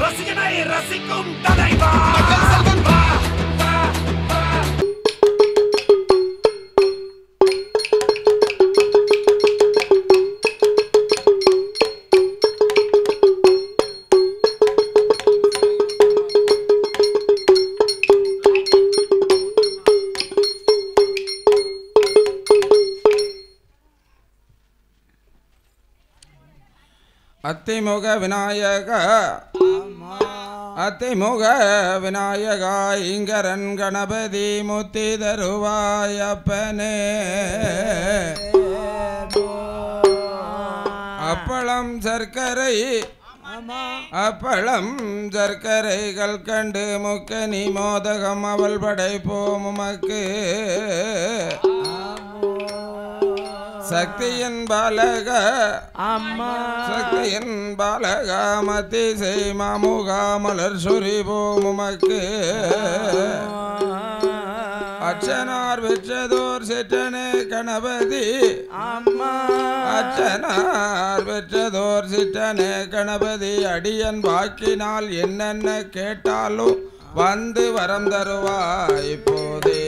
ரசிகனை ரசிக்கும் தலைவா செல்வன் வா அத்திமுக விநாயக அத்திமுக விநாயக இங்கரன் கணபதி முத்தி தருவாயப்பனே அப்பளம் சர்க்கரை அப்பளம் சர்க்கரைகள் கண்டு முக்கனி மோதகம் அவள் படைப்போம் உமக்கு சக்தியின் பாலக சக்தியின் பாலக மத்தி செய் மாமுகா மலர் சொரிவோம் உமக்கு அச்சனார் வெற்றதோர் சிற்றனே கணபதி அச்சனார் வெற்றதோர் சிற்றனே கணபதி அடியன் வாக்கினால் என்னென்ன கேட்டாலும் வந்து வரம் தருவாய் இப்போதே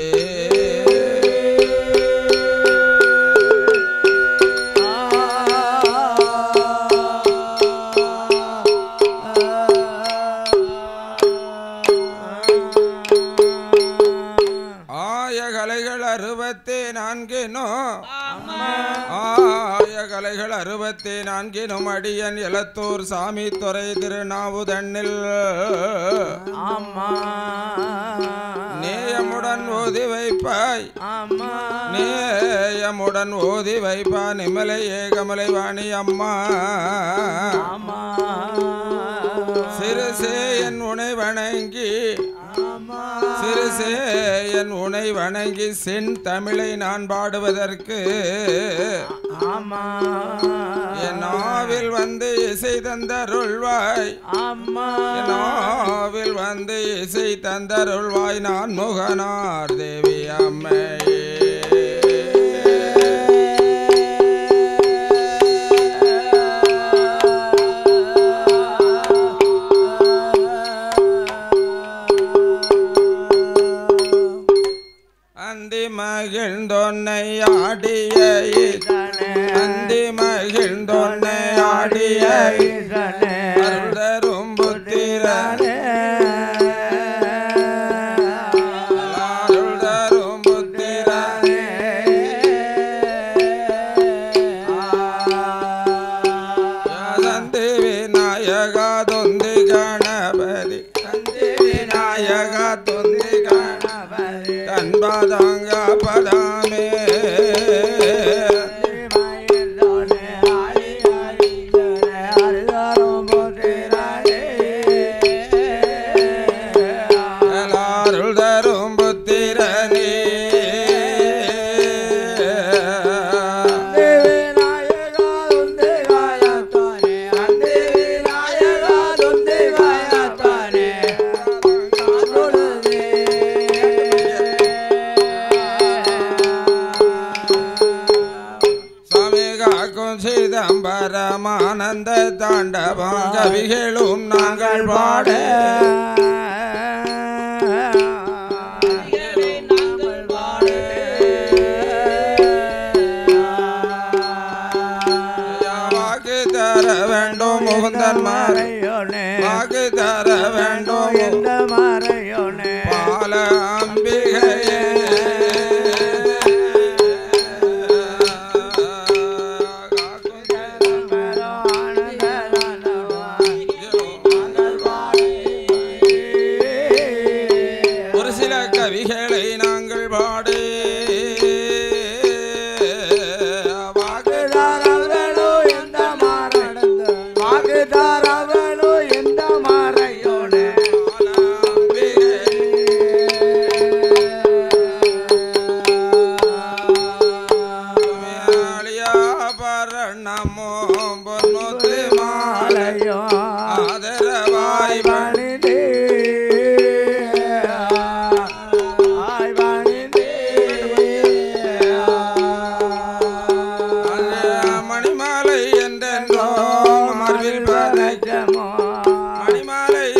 கலைகள் 64 அடியன் எலத்தூர் சாமி துறை திருநாவுதண்ணில் நேயமுடன் ஓதி வைப்பாய் நேயமுடன் ஓதி வைப்பா நிமலை ஏகமலை வாணி அம்மா சிறுசே என் உனை வணங்கி சிறுசே என் உனை வணங்கி சென் தமிழை நான் பாடுவதற்கு என் நாவில் வந்து இசை தந்தருள்வாய் என் நாவில் வந்து இசை தந்தருள்வாய் நான் முகனார் தேவி அம்மையே மகிழ்ந்தொன்னை ஆடிய அந்தி மகிழ்ந்தொன்னை ஆடிய அருளரும் புத்திரனே அருளரும் புத்திரனே சந்தி விநாயகா தொந்தி கணபதி சந்தி விநாயகா தொந்தி கணபதி தன்பதாங்க பதாமே அருள்தரும் புத்திரனே சிதம்பரமானந்த தாண்டவம் கவிகளும் நாங்கள் பாட வாக்கு தர வேண்டும் முகுந்தன் மாறையோனே வாக்கு தர வேண்டும் இந்த மாறையோனே பால அம்பிகையே கவிகளை நாங்கள் பாடு வாக்குதாரவனோ எந்த மாறடந்து வாக்குதாரவனோ எந்த மாறையோனே பரணமோ பொன்முத்து மாலையோ ஆதரவாய் பணிதே மணிமாலை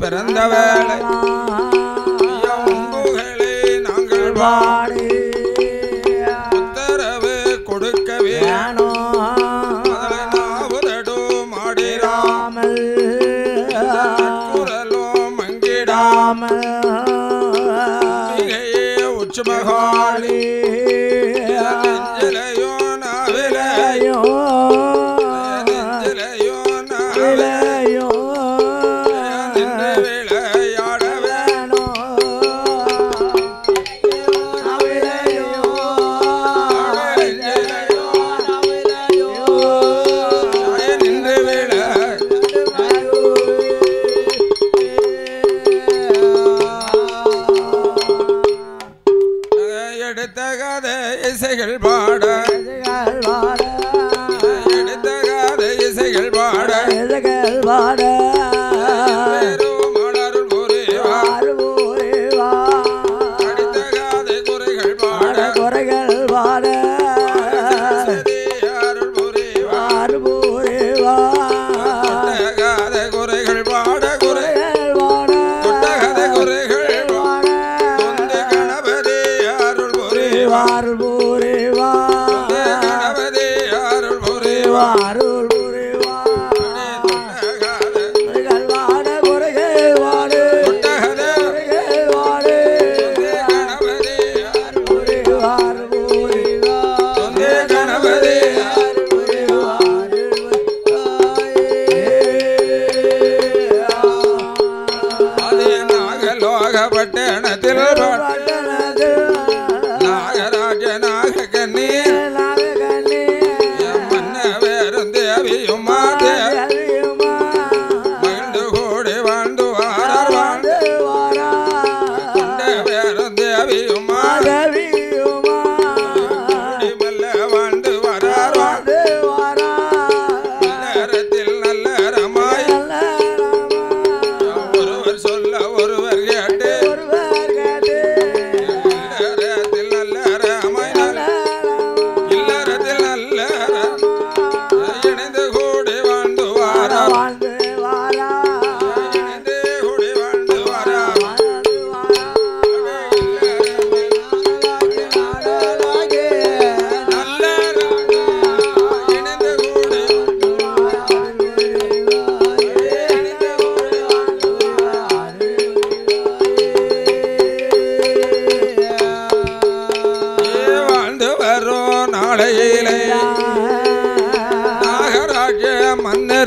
பிறந்த வேளை உம்புகளை நாங்கள் பாடி உத்தரவு கொடுக்க வேணும் நாவதடும் ஆடிராமல் குரலும் மங்கிடாமல் மிகையே உச்சுமகாளி நெஞ்சிலையோ நாவிலையோ நெஞ்சிலையோ நாவிலையோ இசைகள் பாட எடுத்த காத இசைகள் பாட மலர் புரிவா அடித்த காத குறைகள் பாட அருள் புரிவா காத குறைகள் பாட குறைகள் பாட தொந்து கணபதி அருள் புரிவா அருள் புரிவா கணபதி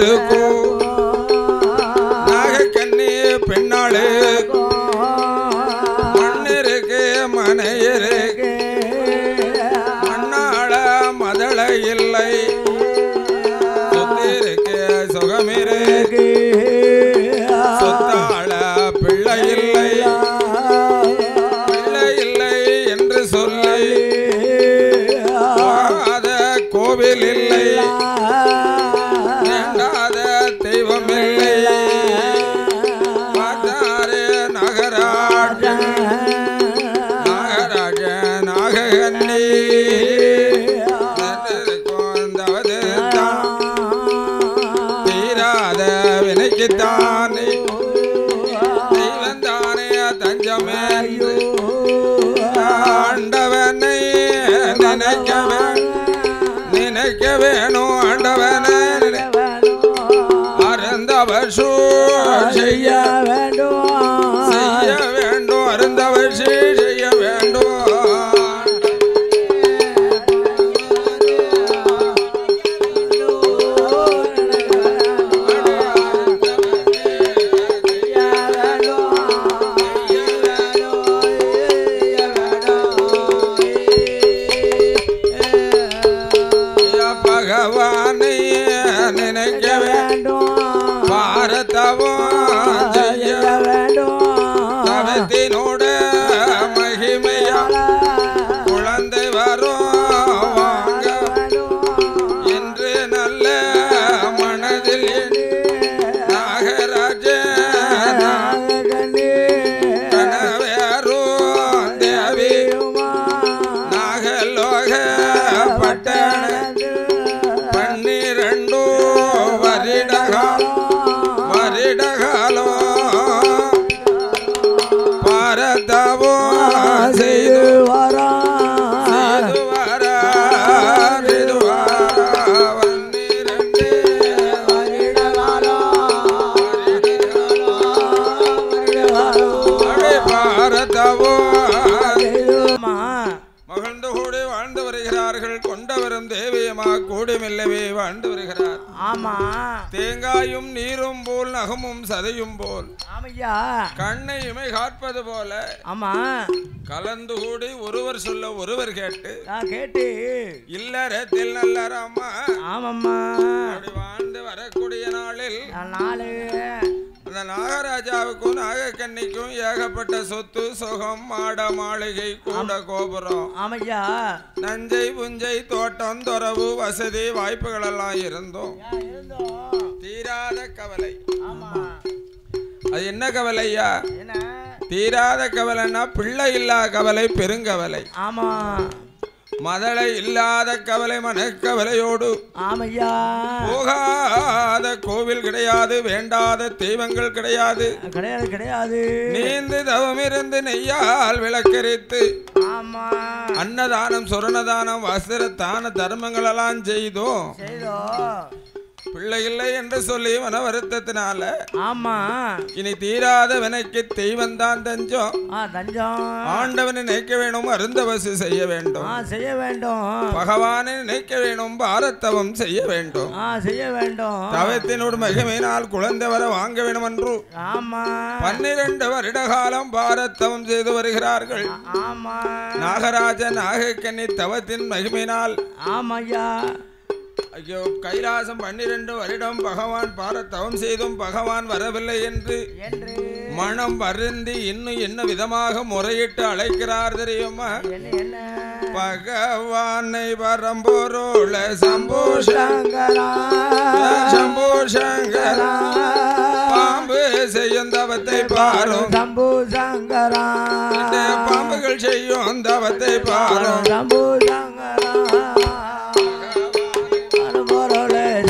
இருக்கும் நாகக்கண்ணி பெண்ணாளு மண்ணிருக்கு மனையிருக்கு மண்ணாள மதளை இல்லை சொத்திருக்கு சுகமிருக்கு சொத்தாள பிள்ளை இல்லை பிள்ளை இல்லை என்று சொல்லி கோவில் இல்லை வேண்டாத தெய்வம் இல்லை பார்த்தாரே நாகராஜ நாகராஜ நாககன்னி தீராத வினைக்குத்தானே தெய்வம் தானே தஞ்சமே ஆண்டவனை நினைக்க வேணும் ஆண்டவனை அருந்தவர் செய்ய வேண்டும் அருந்தவர் செய்ய வேண்டும் பகவானை நினைக்க வேண்டும் பாரதவம் செய்ய வேண்டும் தவத்தினோட மகிமையா குழந்தை வரும் வாங்க என்று நல்ல மனதில் நாகராஜ கனவேரும் தேவி நாகலோக பட்டண 12 வருடகாலம் பாரதவம் செய்து வர 12 மகிழ்ந்து கூடி வாழ்ந்து வருகிறார்கள் கொண்டவரும் தேவியமா கூடிமில்லவே வாழ்ந்து வருகிறார் ஆமா தேங்காயும் நீரும் போல் நகமும் சதையும் போல் ஆமையா கண்ணை இமை காட்பது போல ஆமா கலந்து கூடி ஒருவர் சொல்ல ஒருவர் கேட்டு கேட்டு இல்லறத்தில் நல்லறம்மா ஆமம்மா அப்படி வாழ்ந்து வரக்கூடிய நாளில் அந்த நாகராஜாவுக்கும் நாகக்கண்ணிக்கும் ஏகப்பட்ட சொத்து சுகம் மாட மாளிகை கூட கோபுரம் ஆமையா நஞ்சை புஞ்சை தோட்டம் துறவு வசதி வாய்ப்புகள் எல்லாம் இருந்தோம் தீராத கவலை அது என்ன கவலையா தீராத கவலைன்னா பிள்ளை இல்லா கவலை பெருங்கவலை ஆமா மதளை இல்லாத கவலை மனக்கவலையோடு ஆமையா போகாத கோவில் கிடையாது வேண்டாத தெய்வங்கள் கிடையாது கிடையாது நீந்து தவம் இருந்து நெய்யால் விளக்கரித்து ஆமா அன்னதானம் சொர்ணதானம் வஸ்திர தான தர்மங்கள் எல்லாம் செய்தோம் பிள்ளை இல்லை என்று சொல்லி மன வருத்தத்தினால ஆமா இனி தீராத வினைக்கு தெய்வம் தான் தஞ்சம் ஆண்டவனை நினைக்க வேணும் அருந்தவசு செய்ய வேண்டும் பகவானை நினைக்க வேணும் பாரதவம் செய்ய வேண்டும் தவத்தினோடு மகிமையினால் குழந்தை வர வாங்க வேண்டும் என்று 12 வருட காலம் பாரதவம் செய்து வருகிறார்கள் நாகராஜ நாகக்கன்னி தவத்தின் மகிமையினால் ஐயோ கைலாசம் 12 வருடம் பகவான் பாரதவம் செய்தும் பகவான் வரவில்லை என்று மனம் வருந்தி இன்னும் என்ன விதமாக முறையிட்டு அழைக்கிறார் தெரியுமா பகவானை வரம்பொருள சம்போ சங்கரா சம்போ சங்கரா பாம்பு செய்யும் தவத்தை பாரும் சம்போ சங்கரா பாம்புகள் செய்யும் தவத்தை பாரும் சம்போ சங்கரா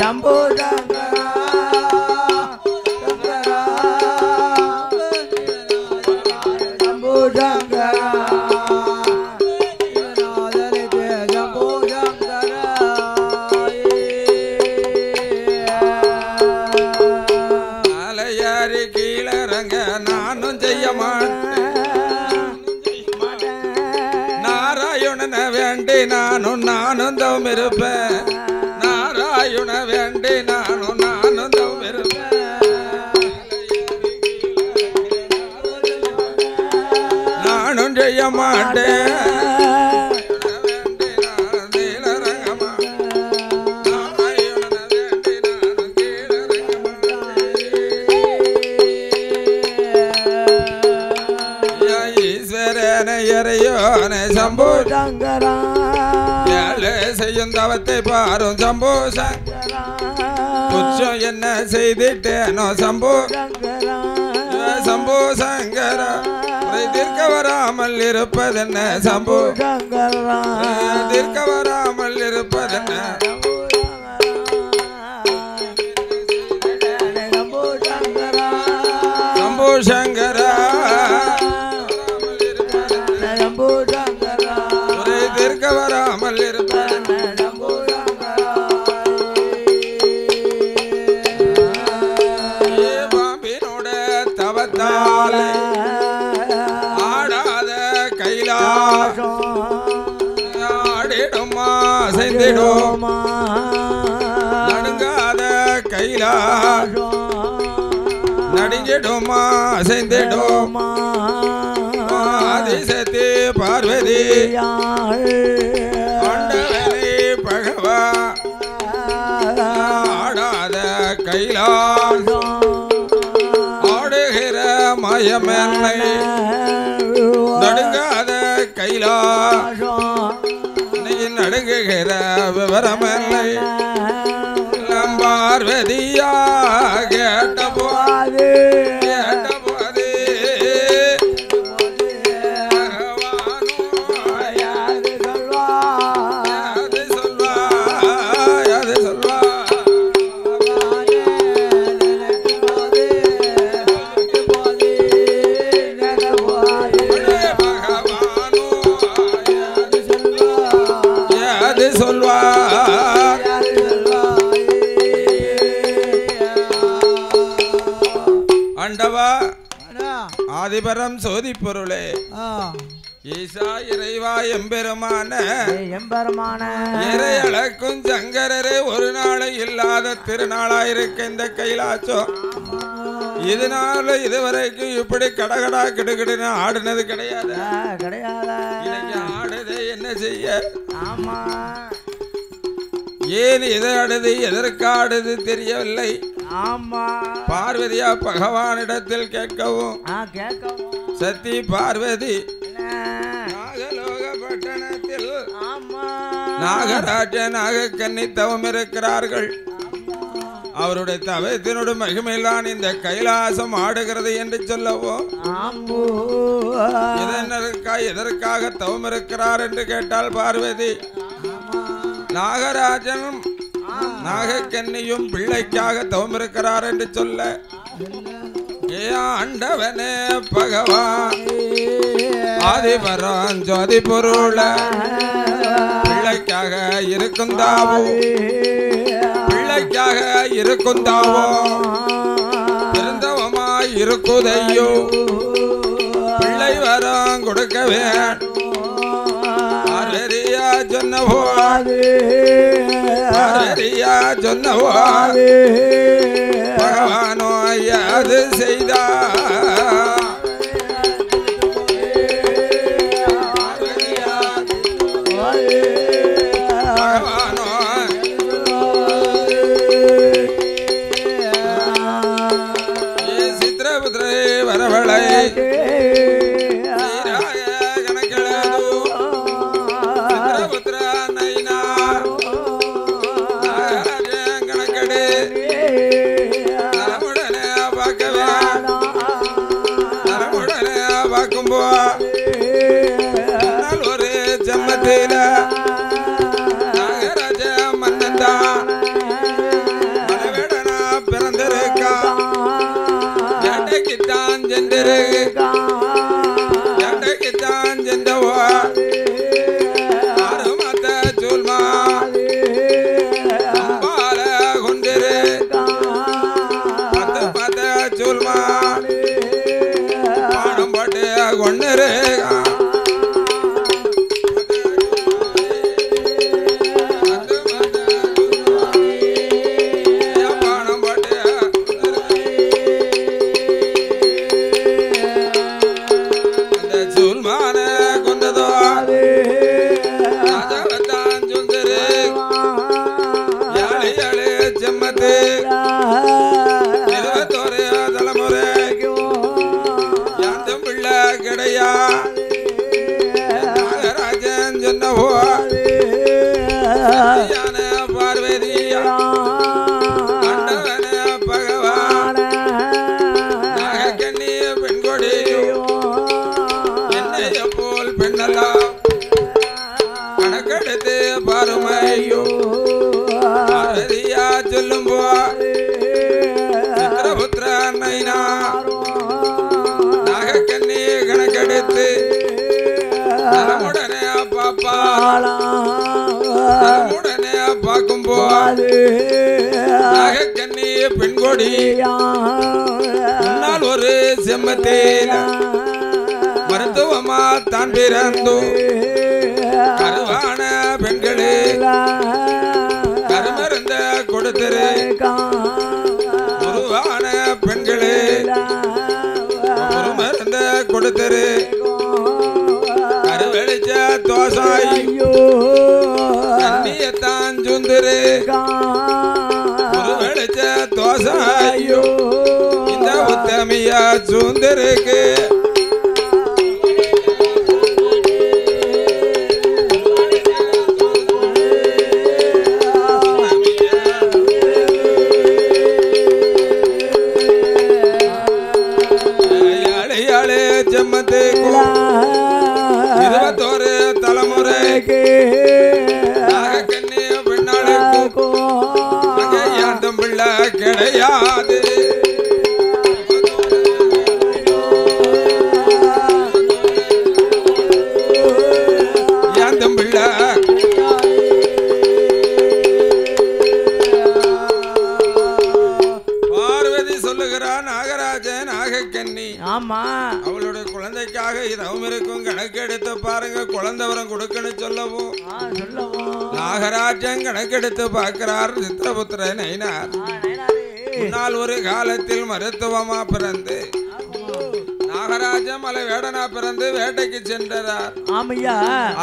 சம்போ சங்கரா சம்போ சங்கரா அலையாரி கீழறங்க நானும் செய்ய மாட்டேன் நாராயணனை வேண்டி நானும் தவம் இருப்பேன் நாராயண வேண்டி நானும் செய்ய மாட்டேன் சம்போ சங்கரா ஏழை செய்யும் தவத்தை பாரும் சம்போ சங்கரா குற்றம் என்ன செய்துட்டேனோ சம்போ சங்கரா சம்போ சங்கரா தீர்க்க வராமல் இருப்பதென்ன சம்போ சங்கரா தீர்க்க வராமல் இருப்பதென்ன சம்போ சங்கரா தீர்க்க வராமல் இருப்பதென்ன பாம்பினோட தவத்தாலே ஆடாத கைலாசம் ஆடிடுமா செய்திடுமா நடுங்காத கைலாசம் நடுங்கிடுமா செய்திடுமா ஆதிசக்தி பார்வதி ஆண்டவனே பகவா ஆடாத கைலாசம் ஆடுகிற மாயமேன்மை நடுங்காத கைலாசம் நீ நடுங்குகிற விவரமேன்மை பார்வதியா கேட்ட போது ஆதிபரம் சோதி பொருளே ஈசா இறைவா எம்பெருமான இறை அளக்கும் சங்கரரே ஒரு நாளை இல்லாத திருநாளாயிருக்க இந்த கைலாசம் இதனால இதுவரைக்கும் இப்படி கடகடா கிடுகிடுன்னு ஆடுனது கிடையாது இன்னைக்கு ஆடுது என்ன செய்ய ஏன் எதற்காடுது எதற்காடுது தெரியவில்லை பார்வதியா பகவானிடத்தில் கேட்கவும் சத்தி பார்வதி நாகலோக பட்டணத்தில் நாகராஜ நாகக்கன்னி தவம் இருக்கிறார்கள் அவருடைய தவத்தினோட மகிமையில்தான் இந்த கைலாசம் ஆடுகிறது என்று சொல்லவும் எதற்காக தவம் இருக்கிறார் என்று கேட்டால் பார்வதி நாகராஜனும் நாகக்கன்னியும் பிள்ளைக்காக தவம் இருக்கிறார் என்று சொல்ல ஆண்டவனே பகவான் ஆதிபரம் ஜோதி பொருள பிள்ளைக்காக இருக்குந்தாவோ பிள்ளைக்காக இருக்குந்தாவோ பிறந்தவமாய் இருக்குதையோ பிள்ளை வரம் கொடுக்க வேண்டும் பார்வதியா சொன்னவோ பார்வதியா சொன்னவோ பகவானோ யாது செய்தா பகவானோ சித்திரபுத்திரை வரவளை ஒரு ஜம்மத்தில நாகராஜ மன்னந்தா மனவேடனா பிறந்திருக்கா ஜண்டைக்குத்தான் சென்றிருக்கா ஜண்டைக்குத்தான் சென்றவா ஆறு மாத்த சூல்மா அம்பால கொண்டிரு 10 மாத்த சூல்மா பாடம் போட்டு கொண்டிரு செம்மத்து இருபத்தோரு தலைமுறை யாந்தும் பிள்ளை கிடையா நாகராஜன் சொன்னவோ பார்வதியா அண்டவன பகவான் நாகக்கண்ணி பெண்கொடி என்னைய போல் பெண்ணெல்லாம் கணக்கெடுத்து பாருமையோ பார்வதியா சொல்லும் போ சித்திரபுத்திர நைனா நாகக்கண்ணி கணக்கெடுத்து உடனே பாப்பா உடனே பார்க்கும் போது நாகக்கண்ணி பெண்கொடி முன்னால் ஒரு செம்மத்தேல மருத்துவமா தான் பிறந்து கருவான பெண்களே கருமருந்த கொடுத்திரு உருவான பெண்களே ஒரு மருந்த கொடுத்திரு கருவெளிச்ச தோசாயோ கண்ணியத்தான் சுந்தரு ஒரு வெளிச்ச தோசாயோ இந்த உத்தமியா சுந்தருக்கு இருபத்தோரு தலைமுறைக்கு நாகக்கண்ணி பெண்ணாளுக்கு யாந்தும் பிள்ளை கிடையாது யாந்தும் பிள்ளை பார்வதி சொல்லுகிறான் நாகராஜன் நாகக்கண்ணி ஆமா அவளுடைய குழந்தைக்காக இதவும் இருக்கும் கணக்கெடுத்து பாருங்க குழந்தை வரம் கொடுக்கணும் சொல்லவும் நாகராஜன் கணக்கெடுத்து பார்க்கிறார் சித்திரபுத்திர நைனார் முன்னால் ஒரு காலத்தில் மருத்துவமா பிறந்து நாகராஜன் மலை வேடனா பிறந்து வேட்டைக்கு சென்றார்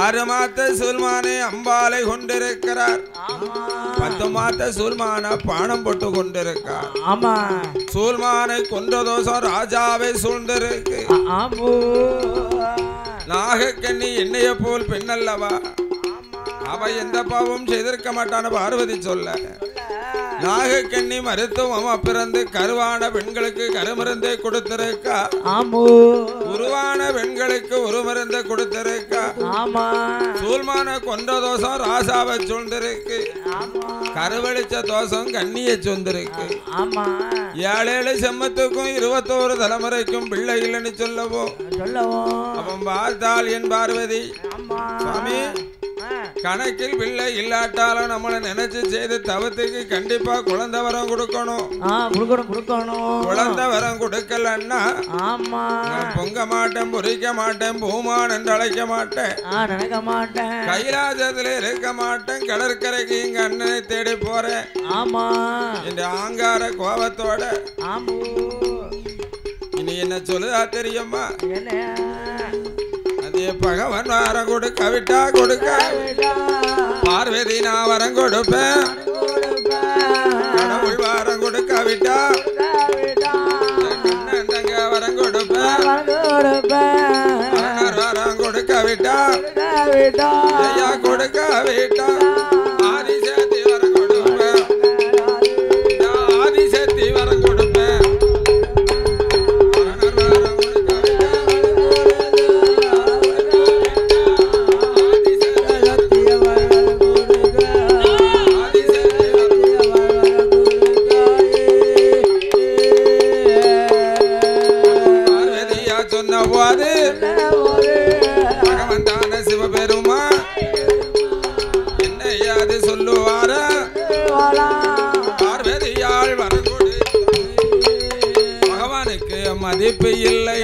6 மாத சூல்மானை அம்பாலை கொண்டிருக்கிறார் 10 மாத சூல்மான பானம் போட்டு கொண்டிருக்கார் சூல்மானை கொன்ற தோஷம் ராஜாவை சூழ்ந்திருக்கு நாகக்கண்ணி என்னைய போல் பெண்ணல்லவா அவ எந்த பாவம் செய்திருக்க மாட்டான பார்வதி சொல்ல நாகக்கண்ணி மருத்துவமா பிறந்து கருவான பெண்களுக்கு கருமருந்தை கொடுத்திருக்கா உருவான பெண்களுக்கு ஒரு மருந்தை கொடுத்திருக்கா சூல்மான கொன்ற தோஷம் ராசாவை சூழ்ந்திருக்கு கருவளிச்ச தோஷம் கண்ணிய சூழ்ந்திருக்கு 7 செம்மத்துக்கும் 21 தலைமுறைக்கும் பிள்ளை இல்லைன்னு சொல்லவும் அவன் பார்த்தால் என் பார்வதி சுவாமி கணக்கில் பிள்ளை இல்லாட்டாலும் நம்மளை நினைச்சு செய்து தவத்துக்கு கண்டிப்பா குழந்தை வரம் கொடுக்கணும் குழந்தை வரம் கொடுக்கலன்னா பொங்க மாட்டேன் பொறிக்க மாட்டேன் பூமான் என்று அழைக்க மாட்டேன் கைலாசத்துல இருக்க மாட்டேன் கடற்கரைக்கு எங்க அண்ணனை தேடி போறேன் இந்த ஆங்கார கோபத்தோட இனி என்ன சொல்லுதா தெரியுமா பகவான் வரம் கொடுக்க விட்டா கொடுக்க பார்வதி நான் வரம் கொடுப்பேன் கடவுள் வரம் கொடுக்க விட்டா தங்க வரம் கொடுப்பேன் வரம் கொடுக்க விட்டா ஐயா கொடுக்க விட்டா ஆதிசக்தி வரம் கொடுப்பேன் ஆதிசக்தி வரம் கொடுப்பேன் பகவந்தான சிவபெருமா என்னையாது சொல்லுவார பார்வதியாள் வரங்கொடு பகவானுக்கு மதிப்பு இல்லை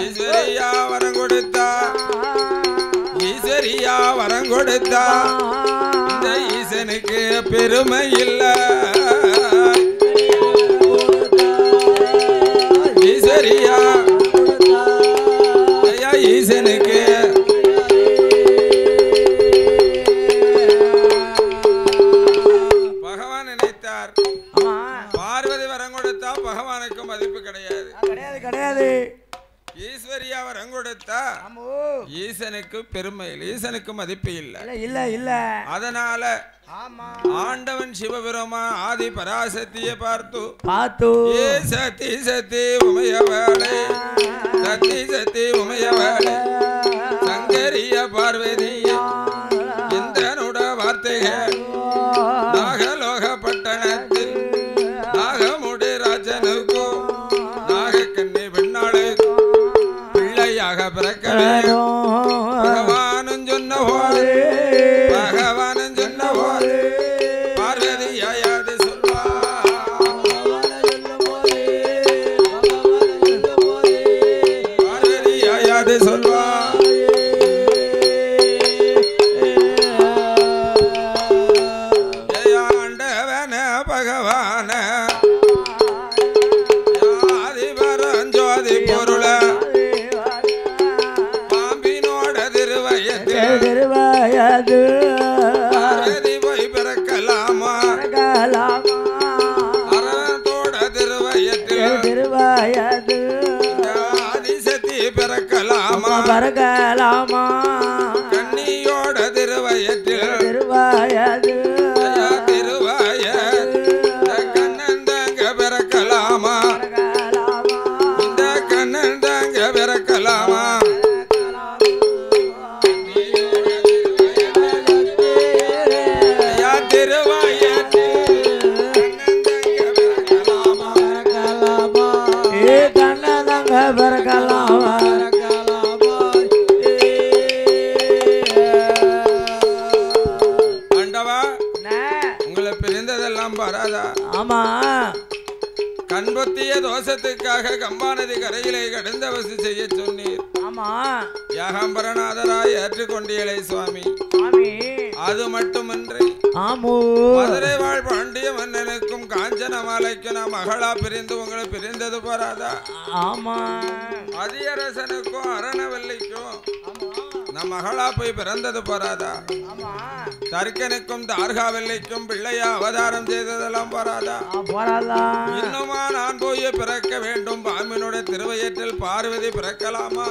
ஈஸ்வரியா வரம் கொடுத்தா ஈஸ்வரியா வரம் கொடுத்தா இந்த ஈசனுக்கு பெருமை இல்லை ஈஸ்வரியா ஈசனுக்கு பகவான் நினைத்த கிடையாது. கிடையாது கிடையாது. ஈஸ்வரியா வரம் கொடுத்தா ஈசனுக்கு பெருமை இல்லை, ஈசனுக்கு மதிப்பு இல்லை. இல்ல இல்ல. அதனால ஆண்டவன் சிவபெருமா ஆதி பராசக்தியை பார்த்து ஏ சத்தி சத்தி உமையவளே, சத்தி சத்தி உமையவளே, சங்கரிய பார்வதிய இந்திரனுட வார்த்தைகள் நாகலோக பட்டணத்தில் நாகமுடி ராஜனுக்கோ நாகக்கண்ணி பெண்ணாளுக்கு பிள்ளையாக பிறக்க பகவானும் சொன்ன போது பகவானும் சொன்ன போது பார்வதியாது சொல்வா பார்வதியாது சொல்வா ஆண்டவன பகவான ஆதிபரஞ்சோதி பொருள பாம்பினோட திருவயது பார்வதி போய் பிறக்கலாமா அரணத்தோட திருவயத்தில் ஆதிசக்தி பிறக்கலாமா கன்னியோட திருவயத்தில் கண்ணந்தாங்க பிறக்கலாமா, இந்த கண்ணந்தாங்க பிறக்கலாமா. உங்களை பிரிந்ததெல்லாம் பாராதா? ஆமா. கண்பொத்திய தோஷத்துக்காக கம்பாநதி கரையிலே கடந்த வசதி செய்ய சொன்னீர். ஆமா. யாகம்பரநாதராய் ஏற்றுக்கொண்டீளே சுவாமி. அது மட்டுமின்றி மதுரை வாழ் பாண்டிய மன்னனுக்கும் காஞ்சன மாலைக்கும் நான் மகளா பிரிந்து உங்களை பிரிந்தது போராதா? ஆமா. அதியரசனுக்கும் அரணவல்லிக்கும் நம் மகளா போய் பிறந்தது போராதா? தர்க்கனுக்கும் தார்காவல்லிக்கும் பிள்ளையா அவதாரம் செய்ததெல்லாம் போராதா? இன்னுமா நான் போய் பிறக்க வேண்டும்? பாம்பினுடைய திருவயற்றில் பார்வதி பிறக்கலாமா?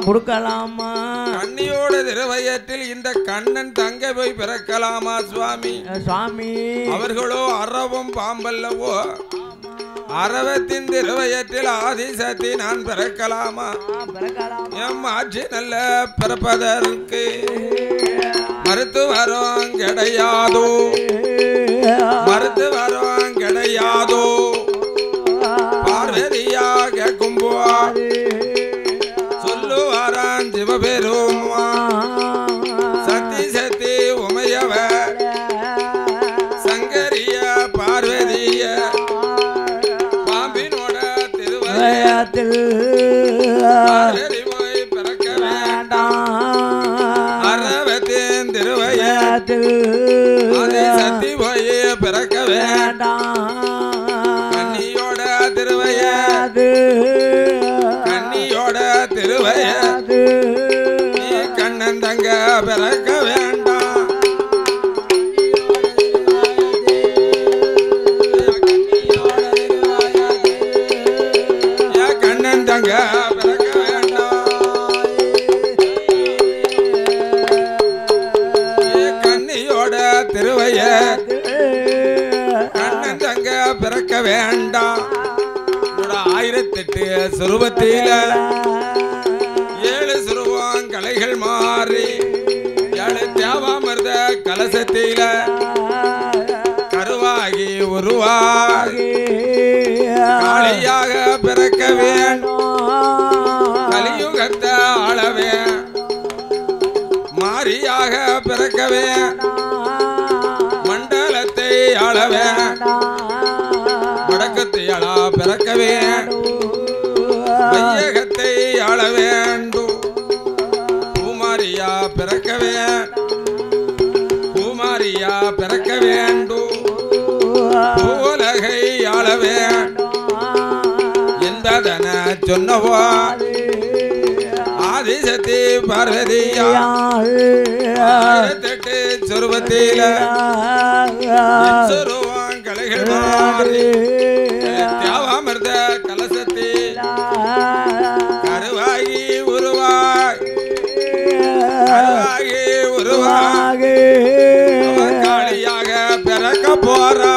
கொடுக்கலாமா? கண்ணியோட திருவயற்றில் இந்த கண்ணன் தங்க போய் பிறக்கலாமா சுவாமி? சுவாமி அவர்களோ அறவும் பாம்பல்லவோ, அறவத்தின் திருவயற்றில் ஆதிசக்தி நான் பிறக்கலாமா? எம் ஆட்சி நல்ல பிறப்பதற்கு மருத்துவரும் கிடையாதோ, மருத்துவரும் கிடையாதோ. பார்வதியாக கும்புவார் சொல்லுவாரான் சிவபெருமா சக்தி சக்தி உமையவ சங்கரிய பார்வதிய பாம்பினோட திருவயத்தில் பார்வதி போய் பிறக்க வேண்டாம். அறவத்தின் திருவயத்தில் சக்தி போய் பிறக்க வேண்டாம். கன்னியோட திருவயது கன்னியோட திருவயது நீ கண்ணன் தங்க பிறக்க வேண்டாம். கண்ணன் தங்க பிறக்க வேண்டாம். கன்னியோட திருவைய கண்ணன் தங்க பிறக்க வேண்டாம். 1008 சுரூபத்தில 7 சுரூபம் கலைகள் மாறி 7 தேவாமிர்த கலசத்தில கருவாகி உருவாகி காளியாக பிறக்க வேண்டும். கலியுகத்தை ஆளவே மாரியாக பிறக்கவே மண்டலத்தை ஆளவே வடக்கத்தை ஆளா பிறக்கவே வையகத்தை ஆள வேண்டும். பூமாரியா பிறக்கவே பூமாரியா பிறக்க வேண்டும். பூலகை ஆள வேண்டும் என்பதன சொன்னவோ ஆதிசக்தி பார்வதியா 1008 சொருபத்தில சொருவான் கலைகள் மாறி தேவாமிர்த கலசத்தில் பிறக்க போறா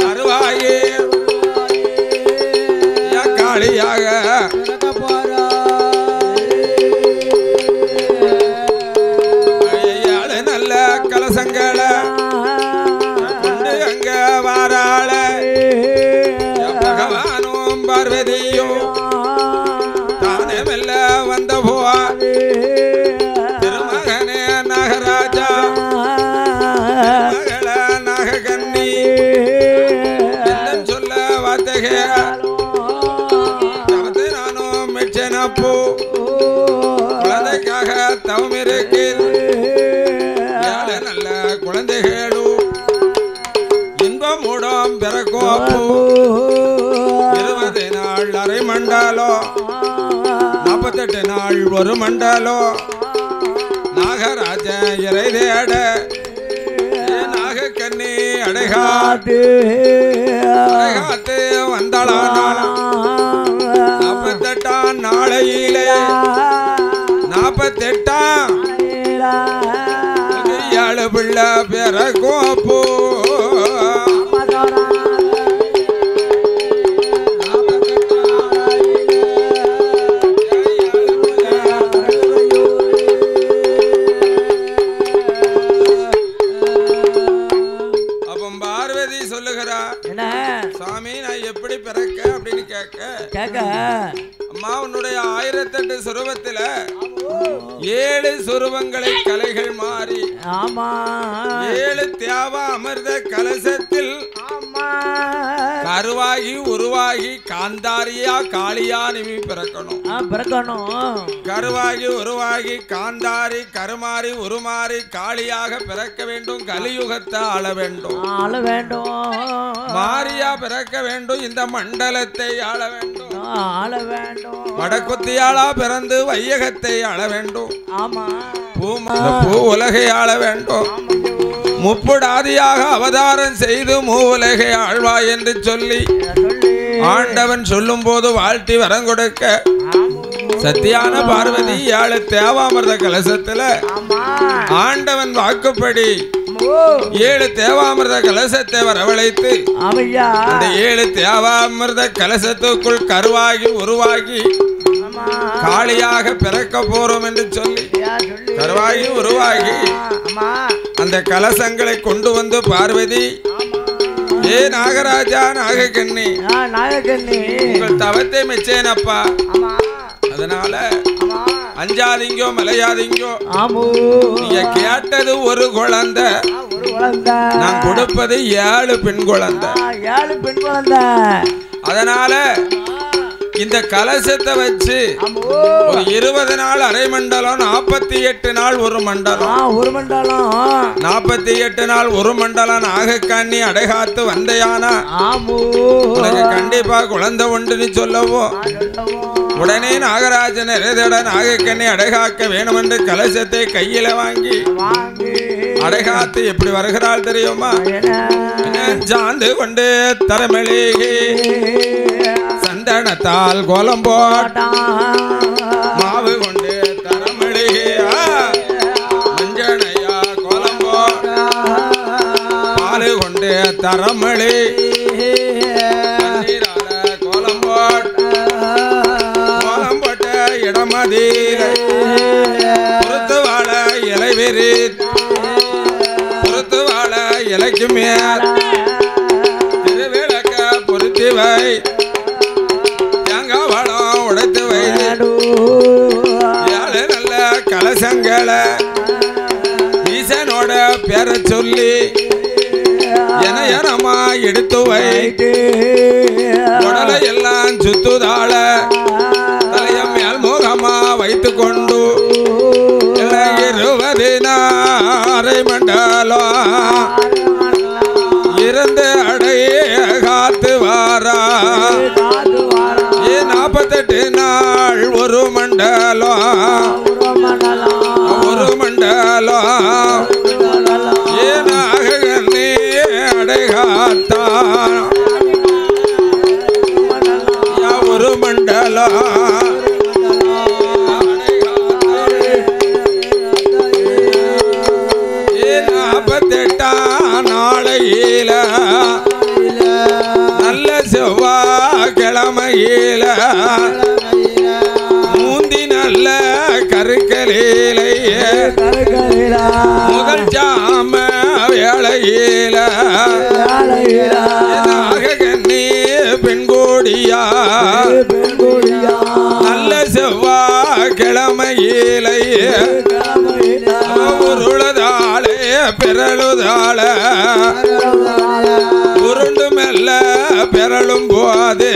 அருவாயே காளியாக நல்ல கலசங்கள கொண்டு அங்க வாராள பகவானும் பார்வதியும் தானே மெல்ல வந்த போவா திருமகனே நாகராஜா மகள நாககன்னி சொல்ல வார்த்தகே நானும் மெச்சனப்போ குழந்தைக்காக தவம் இருக்கு நல்ல குழந்தைகளு இன்பமுடம் பிறக்கும் 20 நாள் அரை மண்டலம் 48 நாள் ஒரு மண்டலம் நாகராஜ இறை தேட நாகக்கண்ணி அடைகாத்து வந்தாளானால் 48ஆம் நாளையிலே 48ஆம் ஏழு பிள்ளை பிறக்கும் போ சாமி நான் எப்படி பிறக்க அப்படின்னு கேட்க அம்மா உன்னுடைய 1008 சுரூபத்துல 7 சுரூபங்களை கலைகள் மாறி 7 தேவ அமிர்த கலசத்தில் கருவாகி உருவாகி காந்தாரியா காளியா நிமி பிறக்கணும் கருவாகி உருவாகி காந்தாரி கருமாறி உருமாறி காளியாக பிறக்க வேண்டும் கலியுகத்தை ஆள வேண்டும் மாரியா பிறக்க வேண்டும் இந்த மண்டலத்தை ஆள வேண்டும் வடக்குத்தியாளா பிறந்து வையகத்தை ஆள வேண்டும் பூ உலகை ஆள வேண்டும் முப்புடாதியாக அவதாரம் செய்து மூவுலகை ஆழ்வாய் என்று சொல்லி ஆண்டவன் சொல்லும் போது வாழ்த்தி வரம் கொடுக்க சத்தியான பார்வதி 7 தேவாமிர்த கலசத்துல ஆண்டவன் வாக்குப்படி 7 தேவாமிர்த கலசத்தை வரவழைத்து அந்த 7 தேவாமிர்த கலசத்துக்குள் கருவாகி உருவாகி காளியாக பிறக்க போறோம் என்று சொல்லி கருவாகி உருவாகி அந்த கலசங்களை கொண்டு வந்து பார்வதி ஏ நாகராஜா நாகக்கண்ணி உங்கள் தவத்தை மெச்சேனப்பா அதனால அஞ்சாதீங்கோ மலையாதீங்கோ நீங்க கேட்டது ஒரு குழந்தை நான் கொடுப்பது 7 பெண் குழந்தை அதனால இந்த கலசத்தை வச்சு ஒரு 20 நாள் அரை மண்டலம் 48 நாள் ஒரு மண்டலம் 48 நாள் ஒரு மண்டலம் நாகக்கண்ணி அடைகாத்து வந்தையானா உனக்கு கண்டிப்பா குழந்தை உண்டுன்னு சொல்லவோ உடனே நாகராஜன் இறைதட நாகக்கண்ணி அடைகாக்க வேணும் என்று கலசத்தை கையில வாங்கி அடைகாத்து எப்படி வருகிறாள் தெரியுமா சாந்து கொண்டு தரமெளிகி சந்தனத்தால் கோலம் போட்டா மாவு கொண்டு தரமெளிகி மஞ்சனையா கோலம் போட்டா பாலு கொண்டு தரமெளி கோலம் போட்ட இடமதீர பொறுத்து வாழ இலை வெறி பொறுத்து வாழ இலைக்கு மேல் திருவிளக்க பொருத்தி வை தேங்காவளம் உடைத்து வை 7 நல்ல கலசங்களை ஈசனோட பேரை சொல்லி எனமா எடுத்து வை உடலை எல்லாம் சுத்துதாள தலைய மேல் முகமா வைத்து கொண்டு 20 நாரை மண்டலம் இருந்து அடைய காத்து வாரா 48 நாள் ஒரு மண்டலம் ஏனாக நீ அடைகாத்தான் ஒரு மண்டலம் நாளையில நல்ல செவ்வாய்க்கிழமையில மூந்தி நல்ல கருக்கலையிலேயே முதல் சாம வேளையில நாகக்கண்ணி பெண்கோடியா நல்ல செவ்வாய்க்கிழமையிலேயே உருளதாளே பிறழுதாள உருண்டு மெல்ல பிறழும் போது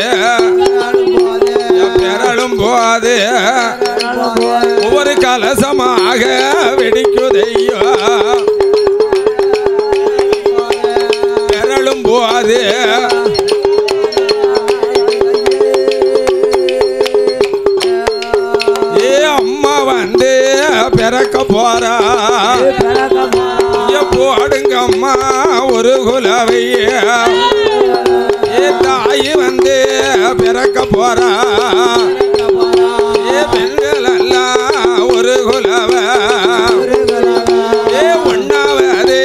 ஒவ்வொரு கலசமாக வெடிக்குதையோ பிறழும் போது அம்மா வந்து பிறக்க போறா போடுங்க அம்மா ஒரு குலவைய தாய் வந்து பிறக்க போறா பெண்கள் எல்லாம் ஒரு குலவ ஒன்னாவது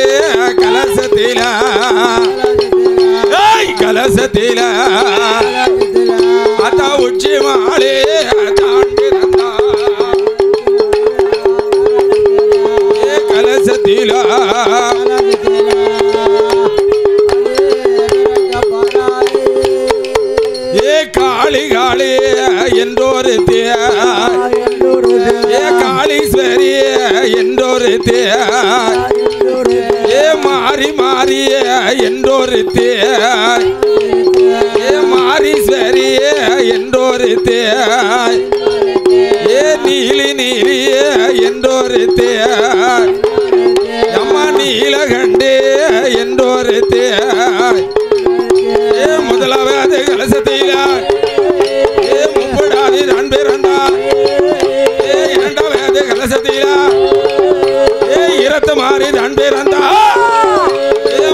கலசத்தில அத்த உச்சி மாலே தாண்டிருந்தா கலசத்தில காளி காளி என்றொரு காளீஸ்வரி என்றொரு மாறி மாறி என்றொரு மாரீஸ்வரி என்றொரு நீலி நீலி என்றொரு அம்மா நீலகண்டே என்றொரு முதலாவது கலசத்தில முப்படாது நான் பிறந்தா இரண்டாவது கலசத்தில இரத்து மாறி நான் பிறந்தா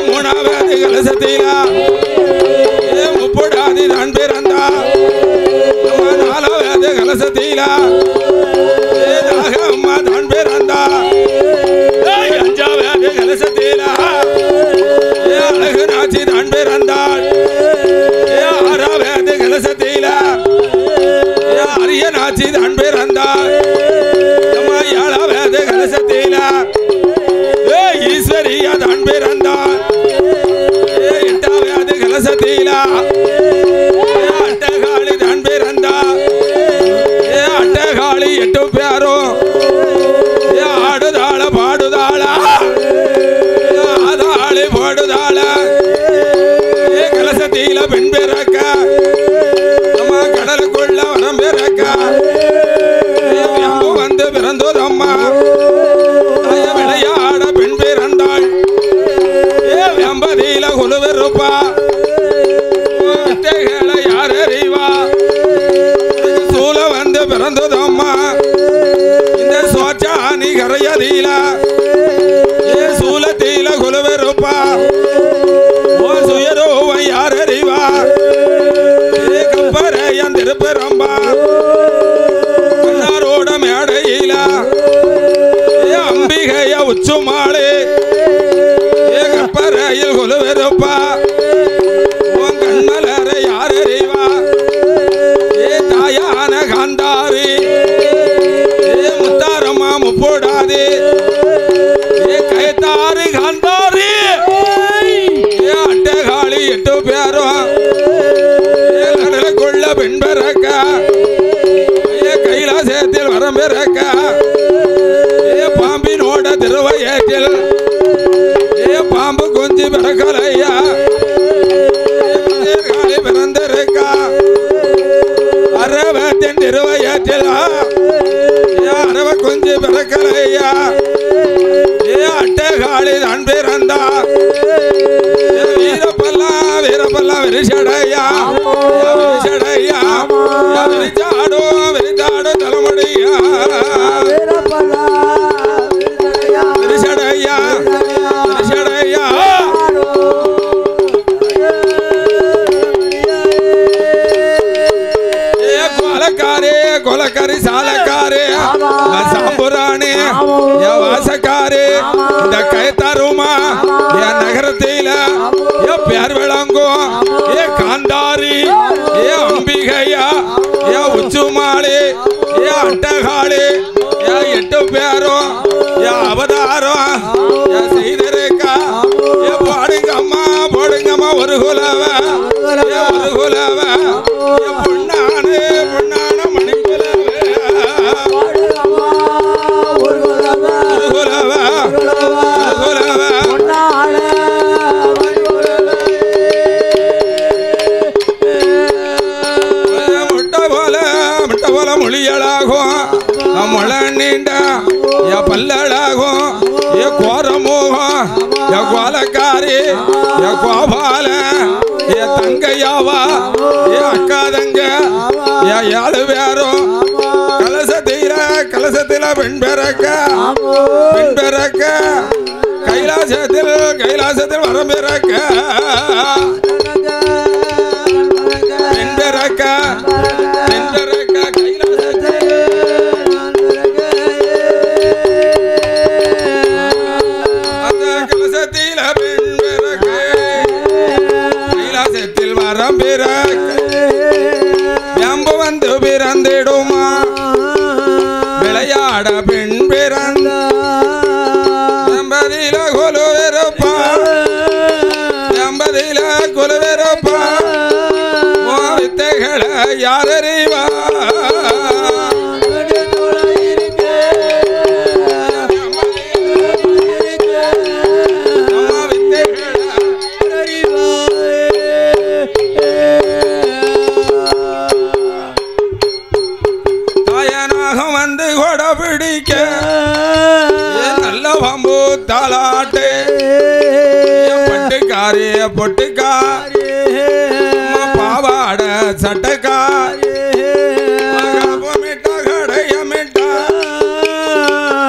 மூணாவது கலசத்தில முப்படாது நான் பிறந்தா நாலாவது கலசத்தில அம்மா தான் பிறந்தா அஞ்சாவது கலசத்தில அழகு நாச்சி தான் பிறந்தாள் ஆறாவது கலசத்தில அரிய நாச்சி தான் பிறந்தாள் ஏழாவது கலசத்தில ஈஸ்வரியா தான் பிறந்தாள் எட்டாவது கலசத்தில அட்டகாளி தான் பிறந்தாள் அட்டகாளி 8 பேரும் ஆடுதாள பாடுதாளா ஆதாளி போடுதாள கலசத்தில பெண் பிறக்க அம்மா கடலுக்குள்ள வரம் பிறக்க வந்து பிறந்தோதம்மா விளையாட பெண் பிறந்தாள் வெம்பதியில குழுவிருப்பா யார் அறிவா சூழ வந்து பிறந்தோதம்மா இந்த சோச்சானி கரையதியில சூலத்தில குழுவிருப்பா யார் அறிவா கம்பரையன் திருப்பரம்பா கண்ணாரோட மேடையில அம்பிகைய உச்சுமாளே கப்பரையில் கொலுவெருப்பா உன் கண்மலர யார் அறிவா தாயான காந்தாரி முத்தாரம்மா முப்போடாது கைத்தாறு காந்தாரி அட்டகாளி 8 பேரும் கடலுக்குள்ள பெண் பிறக்க கைலாசத்தில் வரம் பிறக்க பாம்பினோட திருவயத்தில் பாம்பு கொஞ்சி பிறக்கலையா பிறந்திருக்கா அரவத்தின் திருவயத்தில் அரவ கொஞ்சி பிறக்கலையா அட்டகாளி தான் பிறந்தா வீரப்பல்லா விரிசடையா விரிச்சாடோ தலைமுடியா விரிசடையா கொலக்காரி சாலக்காரி சாம்புராணி வாசக்காரி இந்த கைத்தாருமா என் நகரத்தில என் பேர் விளங்கும் ஏ காந்தாரி ஏ அம்பிகையா ஏ உச்சுமாளி ஏ அட்டகாளி ஏ 8 பேரும் ஏ அவதாரம் ஏ செய்திருக்கா ஏ போடுங்கம்மா ஒரு குலவ ஏ ஒரு குலவ ஏ பொண்ணான மணிக்குலவே ஒரு குலவ முட்டை போல மொழியலாகும் முளை நீண்ட எ பல்லழாகும் ஏ கோரமோகம் எ கோலக்காரி எ கோபால ஏ தங்கையாவா ஏ அக்கா தங்க ஏ 7 பேரும் கலசத்தில பெண் பிறக்க கைலாசத்தில் வரம் பிறக்க பெண் பிறக்க கைலாசத்தில் வரம் பிறக்க எம்பு வந்து பிறந்திடுமா விளையாட பெண் பிறந்த எம்பதில குலுவிருப்பா வித்தைகளை யாரறிவா வந்து கொட பிடிக்க நல்ல பாம்பு தாளாட்டு பட்டுக்காரி பொட்டுக்காரி பாவாட சட்டக்காரி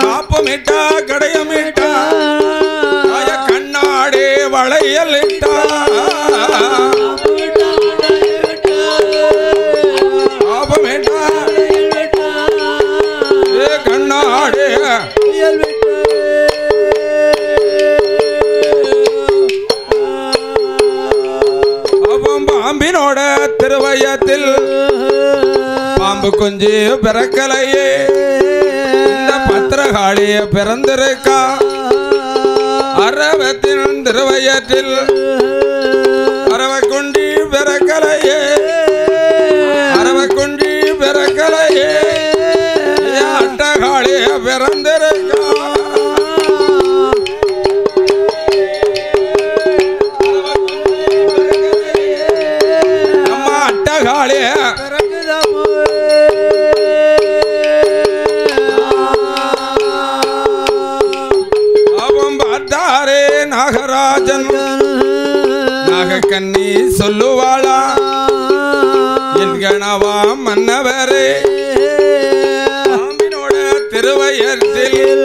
காப்பமிட்டா கடையமிட்டா கண்ணாடி வளையல் இட்டா பாம்பினோட திருவயத்தில் பாம்பு குஞ்சு பிறக்கலையே இந்த பத்திரகாளிய பிறந்திருக்கா அரவத்தின் திருவயத்தில் அரவக்குண்டி பிறக்கலையே அரவக்குண்டி பிறக்கலையே அட்டகாளிய பிறந்திருக்கா நாகராஜன் நாகக்கண்ணி சொல்லுவாளா என் கணவா மன்னவரே பாம்பினோட திருவயத்தில்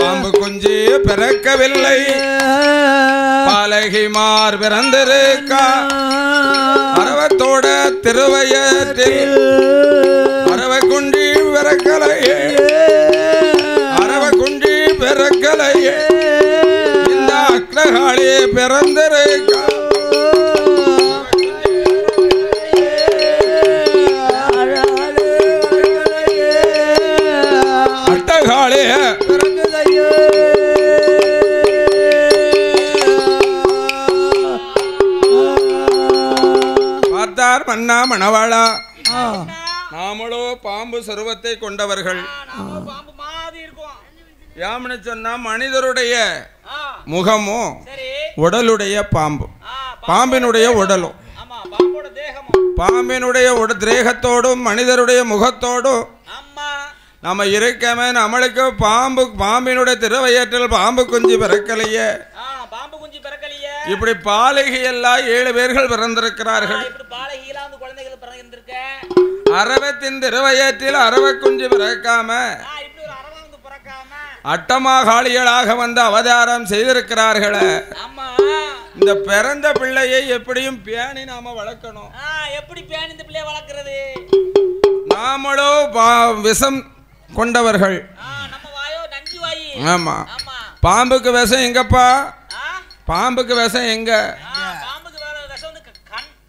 பாம்பு குஞ்சு பிறக்கவில்லை பாலகிமார் பிறந்திருக்கா அரவத்தோட திருவயத்தில் அரவக்குண்டி பிறக்கலையே அரவக்குண்டி பிறக்கலையே இந்த அக்ரகாளி பிறந்திருக்கா அட்டகாளி பார்த்தார் மன்னா மணவாளா நாமளோ பாம்பு சொருவத்தை கொண்டவர்கள் யாமனு சொன்னா மனிதருடைய முகமும் உடலுடைய பாம்பு பாம்பினுடைய உடலும் பாம்பினுடைய தேகத்தோடும் மனிதருடைய முகத்தோடும் நம்ம இருக்கமே நம்மளுக்கு பாம்பினுடைய திருவயற்றில் பாம்பு குஞ்சு பிறக்கலையே இப்படி பாலகி எல்லாம் 7 பேர்கள் பிறந்திருக்கிறார்கள் அரவத்தின் திருவயற்றில் அரவ குஞ்சு பிறக்காம அட்டமாகாளிகளாக வந்து அவதாரம் செய்திருக்கிறார்களே இந்த பிறந்த பிள்ளையை எப்படியும் பேணி நாம வளர்க்கணும் எப்படி பேணி இந்த பிள்ளையை வளர்க்கிறது நாமளோ விஷம் கொண்டவர்கள் நம்ம வாயோ நஞ்சு வாயி ஆமா பாம்புக்கு விஷம் எங்கப்பா? ஆ? பாம்புக்கு விஷம் எங்க? பாம்புக்கு விஷம் வந்து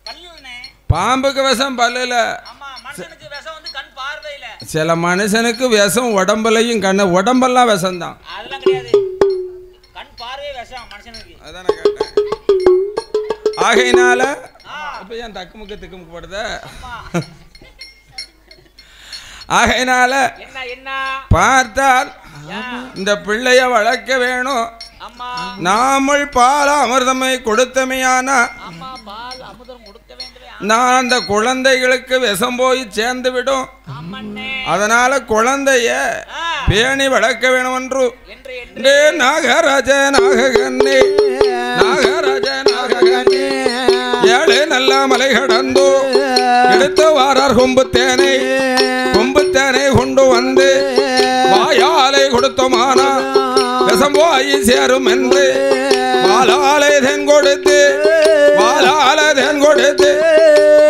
பல்லுனே. பாம்புக்கு விஷம் பல்லுல. ஆமா, மனுஷனுக்கு விஷம் வந்து கண் பார்வையில. சில மனுஷனுக்கு விஷம் உடம்புலையும் கண்ணு உடம்பெல்லாம் விஷம் தான். அதெல்லாம் கிடையாது. கண் பார்வை விஷம் மனுஷனுக்கு. அதான் நான் கேட்டேன். ஆகையினால இப்ப ஏன் தக்குமுக்கு திக்குமுக்கு படுத? ஆகையினால என்ன பார்த்தால் இந்த பிள்ளைய வளர்க்க வேணும். நாமல் பால் அமிர்தமை கொடுத்தமையானா நான் அந்த குழந்தைகளுக்கு விஷம் போய் சேர்ந்து விடும். அதனால குழந்தைய பேணி வளர்க்க வேணும் என்று நாகராஜ நாககன்னே நாகராஜ நாககன்னே ஏழு நல்ல மலை கடந்தோ எடுத்து வாரார் கொம்பு தேனை கொண்டு வந்து வாயாலை கொடுத்தோமானா விஷம் போய் சேரும் என்று வாளாலை தேன் கொடுத்து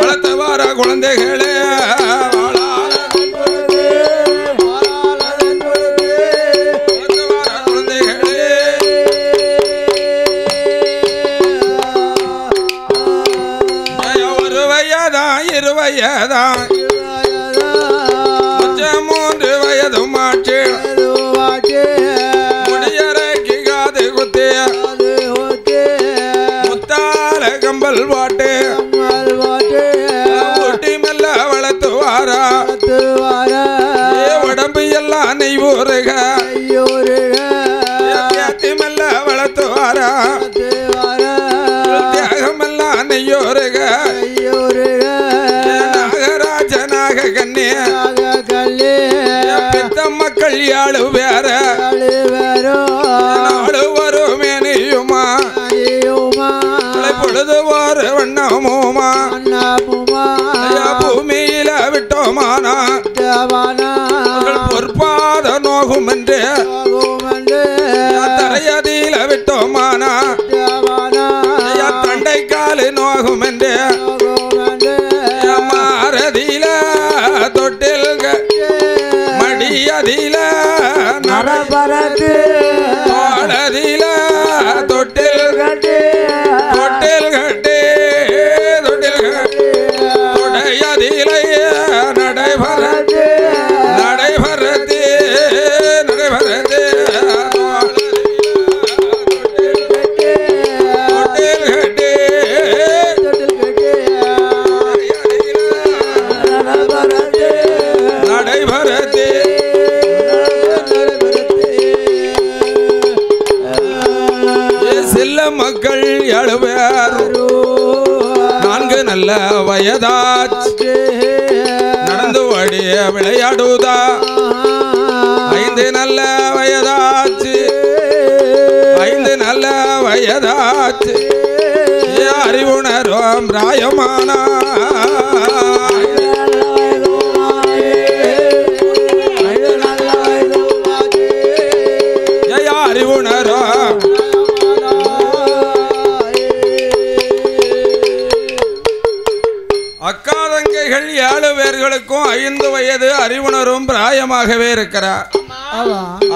வளர்த்து வார குழந்தைகளே இருவயதான் 3 வயதும் ஆச்சு முடியறைக்கு காது குத்திய முத்தால கம்பல் பாட்டு ஊட்டி மெல்ல வளர்த்து வாரா உடம்பு எல்லாம் நெய் ஊருக மெல்ல வளர்த்து வாரா தியாகம் எல்லாம் நெய்யோருக நாகராஜ நாககன்னே பித்த மக்கள் யாழு வேற நாடு வருமே நீயுமா பொழுது வாரு வண்ணமுமா பூமியில விட்டோமானா பொற்பாத நோகும் என்று தரையதியில விட்டோமானா தண்டை காலு நோகும் என்று மாரதியில தொட்டில் மடியதில நரபரது தோளதில தொட்டில் கட்டி தொடையதில நடைபரது மக்கள் 7 பேர் 4 நல்ல வயதாச்சு நடந்து ஓடிய விளையாடுதா 5 நல்ல வயதாச்சு 5 நல்ல வயதாச்சு அறிவுணர்வோம் பிராயமானா அறிவுணர்வோம் அக்காதங்கைகள் 7 பேர்களுக்கும் 5 வயது அறிவுணரும் பிராயமாகவே இருக்கிறார்.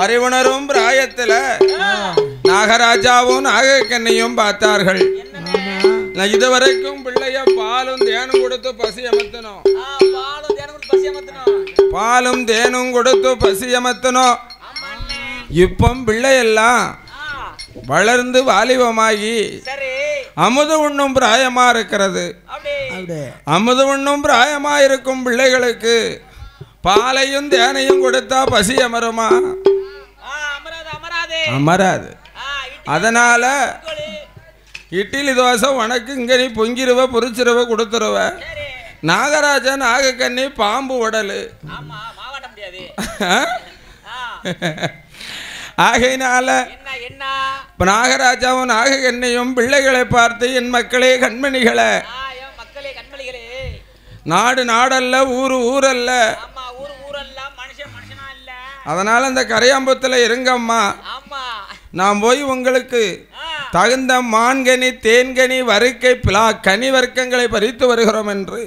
அறிவுணரும் பிராயத்துல நாகராஜாவும் நாகக்கண்ணியும் பார்த்தார்கள். இதுவரைக்கும் பிள்ளைய பாலும் தேனும் கொடுத்து பசி அமர்த்தணும். பாலும் தேனும் கொடுத்து பசி அமர்த்தணும். இப்போ பிள்ளையெல்லாம் வளர்ந்து வாலிபமாகி அமுது உண்ணும் பிராயமா இருக்கிறது. அமுது உண்ணும் பிராயமா இருக்கும் பிள்ளைகளுக்கு பாலையும் தேனையும் கொடுத்தா பசி அமருமா? அமராது. அதனால இட்லி தோசை உனக்கு இங்க நீ பொங்கிருவ பொரிச்சிருவ கொடுத்துருவ. நாகராஜ நாகக்கண்ணி பாம்பு உடலு. ஆகையினால நாகராஜாவும் நாகக்கண்ணியும் பிள்ளைகளை பார்த்து என் மக்களே கண்மணிகளே நாடு நாடல்ல ஊரு ஊரல்ல அதனால அந்த கரையாம்புத்துல இருங்கம்மா நான் போய் உங்களுக்கு தகுந்த மான்கனி தேன்கனி வறுக்கை பிலா கனி வர்க்கங்களை பறித்து வருகிறோம் என்று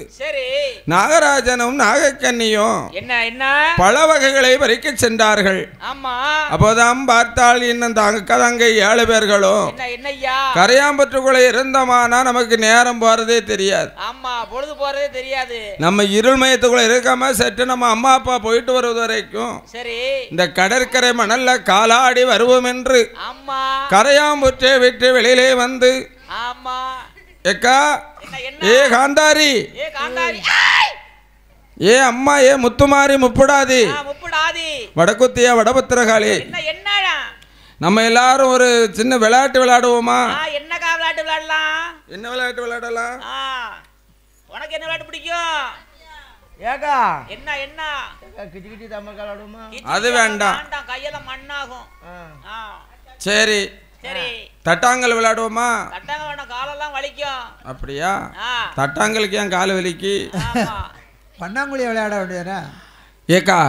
நாகராஜனும் நாகக்கன்னியும் என்ன என்ன பல வகைகளை பறிக்க சென்றார்கள். ஆமா அப்போதான் பார்த்தால் இன்னும் தங்கை 7 பேர்களும் என்னய்யா கரையாம்பற்றுக்குள்ள இருந்தோமானா நமக்கு நேரம் போறதே தெரியாது. ஆமா பொழுது போறதே தெரியாது. நம்ம இருள் மயத்துக்குள்ள இருக்காம சற்று நம்ம அம்மா அப்பா போயிட்டு வருவது வரைக்கும் சரி இந்த கடற்கரை மணல்ல காலாடி வருவோம் என்று ஆமா கரையாம்புற்றை விட்டு வெளியிலே வந்து ஆமா ஏக்கா ஏ காந்தாரி ஏ அம்மா ஏ முத்துமாரி முப்புடாதி வடக்குத்தியா வடபத்திரகாளி நம்ம எல்லாரும் ஒரு சின்ன விளையாட்டு விளையாடுவோமா? என்னக்கா விளையாட்டு விளையாடலாம்? என்ன விளையாட்டு விளையாடலாம்? உனக்கு என்ன விளையாட்டு பிடிக்கும்? ஏக்கா என்ன என்ன கிட்டி கிட்டி தமிழ் விளையாடுவோமா? அது வேண்டாம், கையெல்லாம் மண்ணாகும். சரி சரி தட்டாங்கல் விளையாடுவோமா? தட்டாங்கல் வேண்டாம், காலெல்லாம் வலிக்கும். அப்படியா? தட்டாங்கலுக்கு ஏன் கால் வலிக்கு? பன்னாங்குழி விளையாட வேண்டியதா? ஏக்கா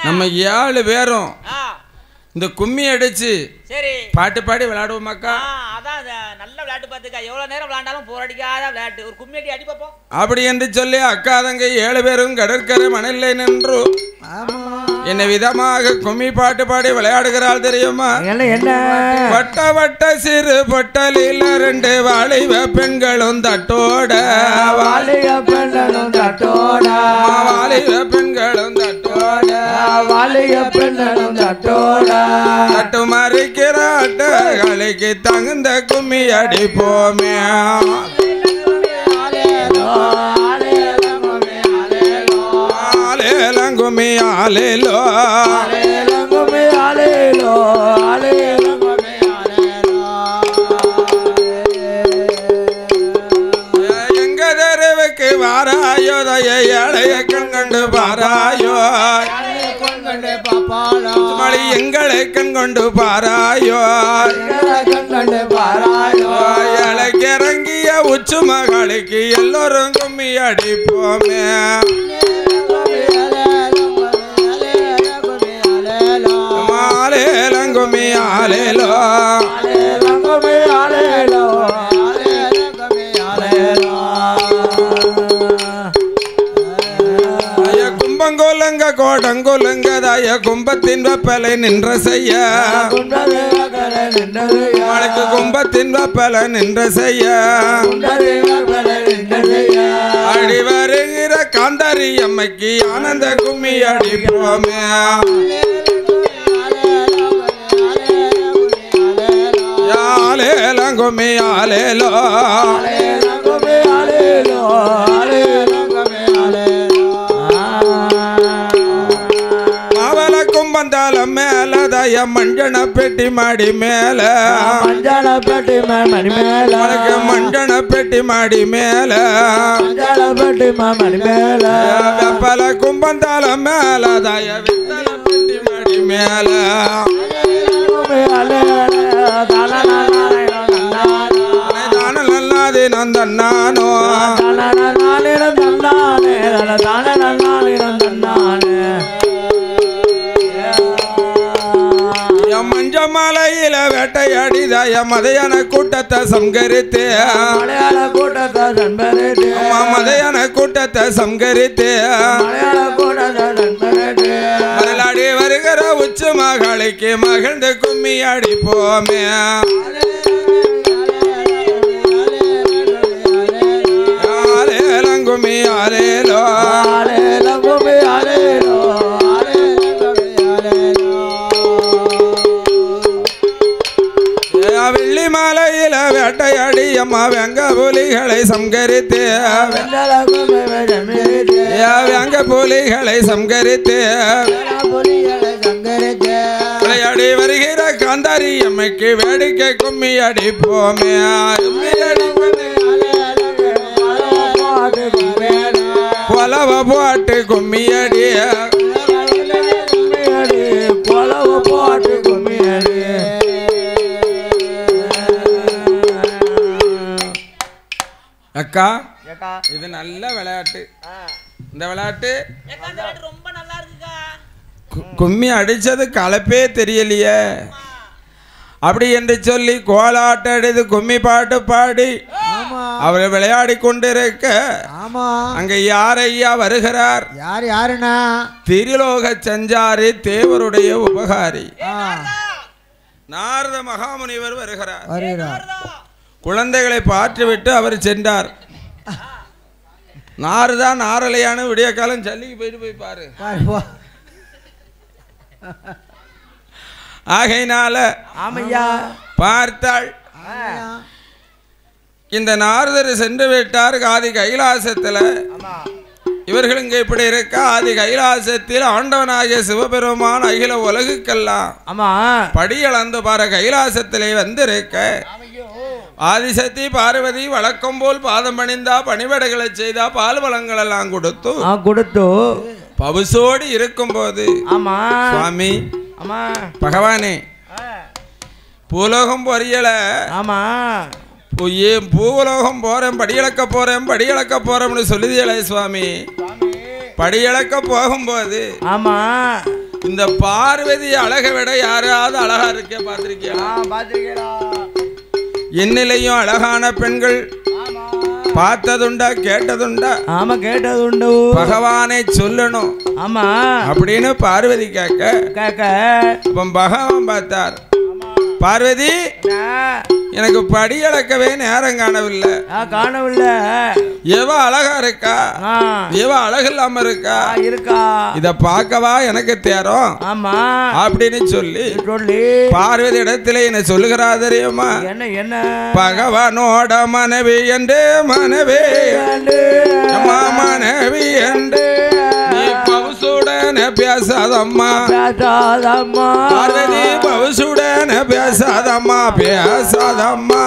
நம்ம 7 பேரும் இந்த கும்மி அடிச்சு சரி பாட்டு பாடி விளையாடுவோமாக்கா? அதான் நல்ல விளையாட்டு பார்த்துக்கா. எவ்வளவு நேரம் விளையாண்டாலும் போர் அடிக்காத விளையாட்டு. ஒரு கும்மி அடி பார்ப்போம். அப்படி என்று சொல்லி அக்கா தங்கை 7 பேரும் கடற்கரை மணலில் நின்று என்ன விதமாக கும்மி பாட்டு பாடி விளையாடுகிறாள் தெரியுமா? வட்ட வட்ட சிறு பொட்டலில் 2 வாலிப பெண்களும் தட்டோட வாலிப பெண்களும் தட்டோட தட்டு மறைக்கிற அட்டைகளுக்கு தகுந்த கும்மி அடிப்போமே. கும்மி ஆலேலோ எங்க தெருவுக்கு வாராயோ ஏழைய கண்கண்டு பாராயோ மழை எங்களை கண்கொண்டு பாராயோ ஏழைக்கு இறங்கிய உச்சு மகளுக்கு எல்லோரும் கும்மி அடிப்போமே. கும்மி ஆலேலோ கும்பங்கோலங்க கோடங்கோலங்க தாய கும்பத்தின் வெப்பலை நின்ற செய்ய மழைக்கு கும்பத்தின் வெப்பலை நின்ற செய்ய அடி வருகிற காந்தாரி அம்மைக்கு ஆனந்த கும்மி அடிப்போமே. கும்மி ஆலேலோ அவல கும்பந்தாலம் மேல தய மஞ்சன பெட்டி மாடி மேல மஞ்சன பெட்டி மாடி மேல வெப்பல கும்பந்தாலம் மேல தய வித்தல பெட்டி மாடி மேல நந்தன்னானோ மஞ்ச மலையில வேட்டையாடிதாய மதையான கூட்டத்தை சம்கரித்து மதையான கூட்டத்தை சம்கரித்து மலாடி வருகிற உச்சு மகளுக்கு மகிழ்ந்து கும்மி அடிப்போமே. கும்மி ஆலேலோ வெள்ளி மாலையில வேட்டையாடி அம்மா வெங்க புலிகளை சம்கரித்து வெங்க புலிகளை சம்கரித்து விளையாடி வருகிற காந்தாரி அம்மைக்கு வேடிக்கை கும்மி அடிப்போமே. பொலவ போட்டு கும்மியடி அக்கா இது நல்ல விளையாட்டு. இந்த விளையாட்டு ரொம்ப நல்லா இருக்குக்கா. கும்மி அடிச்சது கலப்பே தெரியலையே. அப்படி என்று சொல்லி கோலாட்ட அடித்து கும்மி பாட்டு பாடி அவரை விளையாடி கொண்டிருக்க அங்க யார் ஐயா வருகிறார்? யாருன்னா திரிலோக சஞ்சாரி தேவருடைய உபகாரி நாரத மகாமுனிவர் வருகிறார். குழந்தைகளை பார்த்துவிட்டு அவர் சென்றார். நாரதா நாரலையான விடிய காலம் ஜல்லிக்கு போய் பாரு. ஆகையினால பார்த்தாள். இந்த நாரதர் சென்று விட்டார் ஆதி கைலாசத்துல. இவர்கள் இங்க இப்படி இருக்க ஆதி கைலாசத்தில் ஆண்டவனாகிய சிவபெருமான் அகில உலகுக்கெல்லாம் படியளந்து பார கைலாசத்திலே வந்திருக்க ஆதிசக்தி பார்வதி வழக்கம் போல் பாதம் பணிந்தா பணிவடைகளை செய்தா பால் வளங்கள் எல்லாம் கொடுத்து பவுசோடு இருக்கும் போது சுவாமி பகவானே பூலோகம் பொரியல பூலோகம் போறேன் படியளக்க போறேன்னு சொல்லுதியலே சுவாமி. படியளக்க போகும்போது இந்த பார்வதி அழகை விட யாராவது அழகா இருக்க பாத்திருக்கீங்களா? என்னிலையும் அழகான பெண்கள் பார்த்ததுண்டா கேட்டதுண்டா? கேட்டதுண்டு. பகவானை சொல்லணும் அப்படின்னு பார்வதி கேட்க பகவான் பார்த்தார். பார்வதி எனக்கு படி அளக்கவே நேரம் காணவில்லை. எவ அழகா இருக்கா, எவ அழகு இல்லாம இருக்கா இத பார்க்கவா எனக்கு தேரும் அப்படின்னு சொல்லி பார்வதி இடத்துல என்ன சொல்லுகிறா தெரியுமா? பகவானோட மனைவி என்று மனைவி மனைவி என்று பவுசுடனே பேசாதம்மா பார்வதி பவுசுடனே பேசாதம்மா பேசாதம்மா.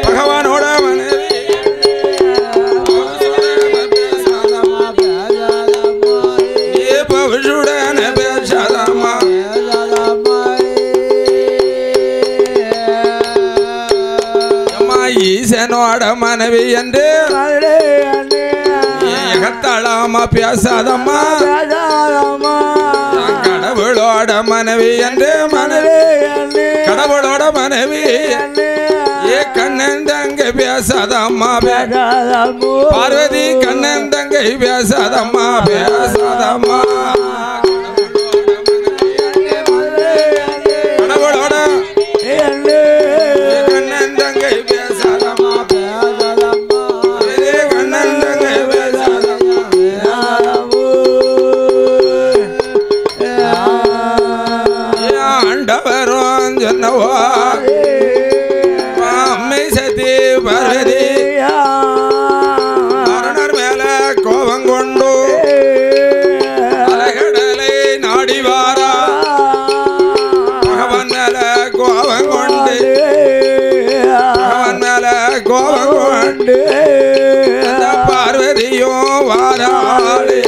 பகவானோட மனைவி பவுசுடனே பேசாதம்மா. ஈசனோட மனைவி என்று எகத்தாளாமா பேசாதம்மா. கடவுளோட மனைவி என்று மனைவி கடவுளோட மனைவி ஏ கண்ணன் தங்கை பேசாதம்மா பார்வதி கண்ணன் தங்கை பேசாதம்மா பேசாதம்மா. கடவுளோட கண்ணன் தங்கை பேசாதம்மா கண்ணன் தங்கை பேசாதம்மா. ஆண்டவரும் சொன்னவோ அம்மை சதி பார்வதி அரணர் மேல கோபம் கொண்டு அலைகடலை நாடி வாரா. பகவான் மேல கோபம் கொண்டு பகவான் மேல கோபம் கொண்டு அந்த பார்வதியும் வாராளே.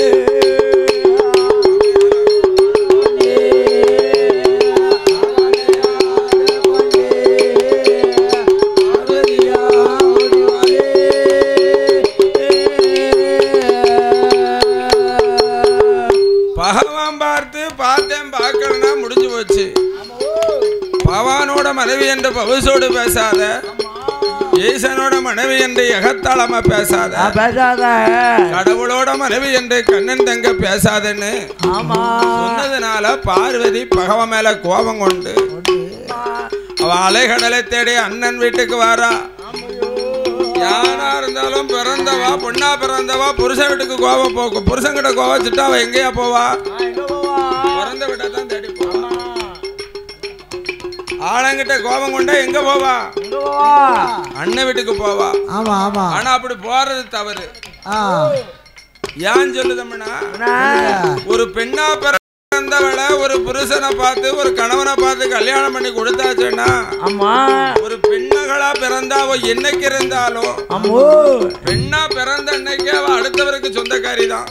பகவான் பார்த்தேன் பார்க்கலன்னா முடிஞ்சு போச்சு. பகவானோட மனைவி என்று பவுசோடு பேசாத, ஈசனோட மனைவி என்று எகத்தாளமா பேசாத, கடவுளோட மனைவி என்று கண்ணன் தங்க பேசாதன்னு சொன்னதுனால பார்வதி பகவான் மேல கோபம் கொண்டு அவ அலைகடலை தேடி அண்ணன் வீட்டுக்கு வாரா. யாரா இருந்தாலும் பிறந்தவா பொண்ணா பிறந்தவா புருஷன் வீட்டுக்கு கோபம் போக்கும். புருஷன் கிட்ட கோவச்சுட்டா அவ எங்கேயா போவா? பிறந்த வீட்டை தான் தேடி போவா. ஆளங்கிட்ட கோபம் கொண்டா எங்க போவா? அண்ணன் வீட்டுக்கு போவா. ஆனா அப்படி போறது தவறு. ஏன் சொல்லுதம்னா ஒரு பெண்ணா பிறந்தவளை ஒரு புருஷனை பார்த்து ஒரு கணவனை பார்த்து கல்யாணம் பண்ணி கொடுத்தாச்சுன்னா ஒரு பெண்ணகளா பிறந்தா அவ என்னைக்கு இருந்தாலும் பெண்ணா பிறந்த அன்னைக்கு அவ அடுத்தவருக்கு சொந்தக்காரி தான்.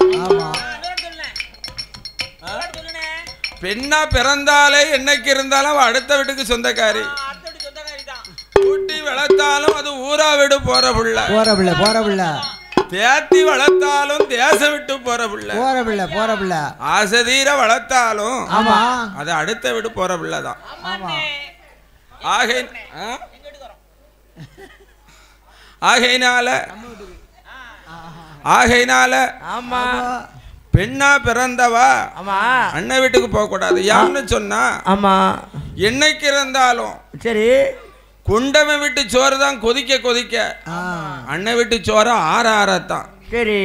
பெண்ணா பிறந்தாலே என்னைக்கு இருந்தாலும் அவ அடுத்த வீட்டுக்கு சொந்தக்காரி. ஊட்டி வளர்த்தாலும் அது ஊரா வீடு போற புள்ள. தேத்தி வளர்த்தாலும் தேச விட்டு போற புள்ள. ஆசதீர வளர்த்தாலும் அது அடுத்த வீடு போற புள்ளதான். ஆகையினால ஆமா பெண்ணா பிறந்தவா அண்ணன் வீட்டுக்கு போக கூடாது. யாருன்னு சொன்னா ஆமா என்னைக்கு இருந்தாலும் சரி குண்டவன் வீட்டு சோறு தான் கொதிக்க கொதிக்க, அண்ணன் வீட்டு சோறு ஆறாத்தான். சரி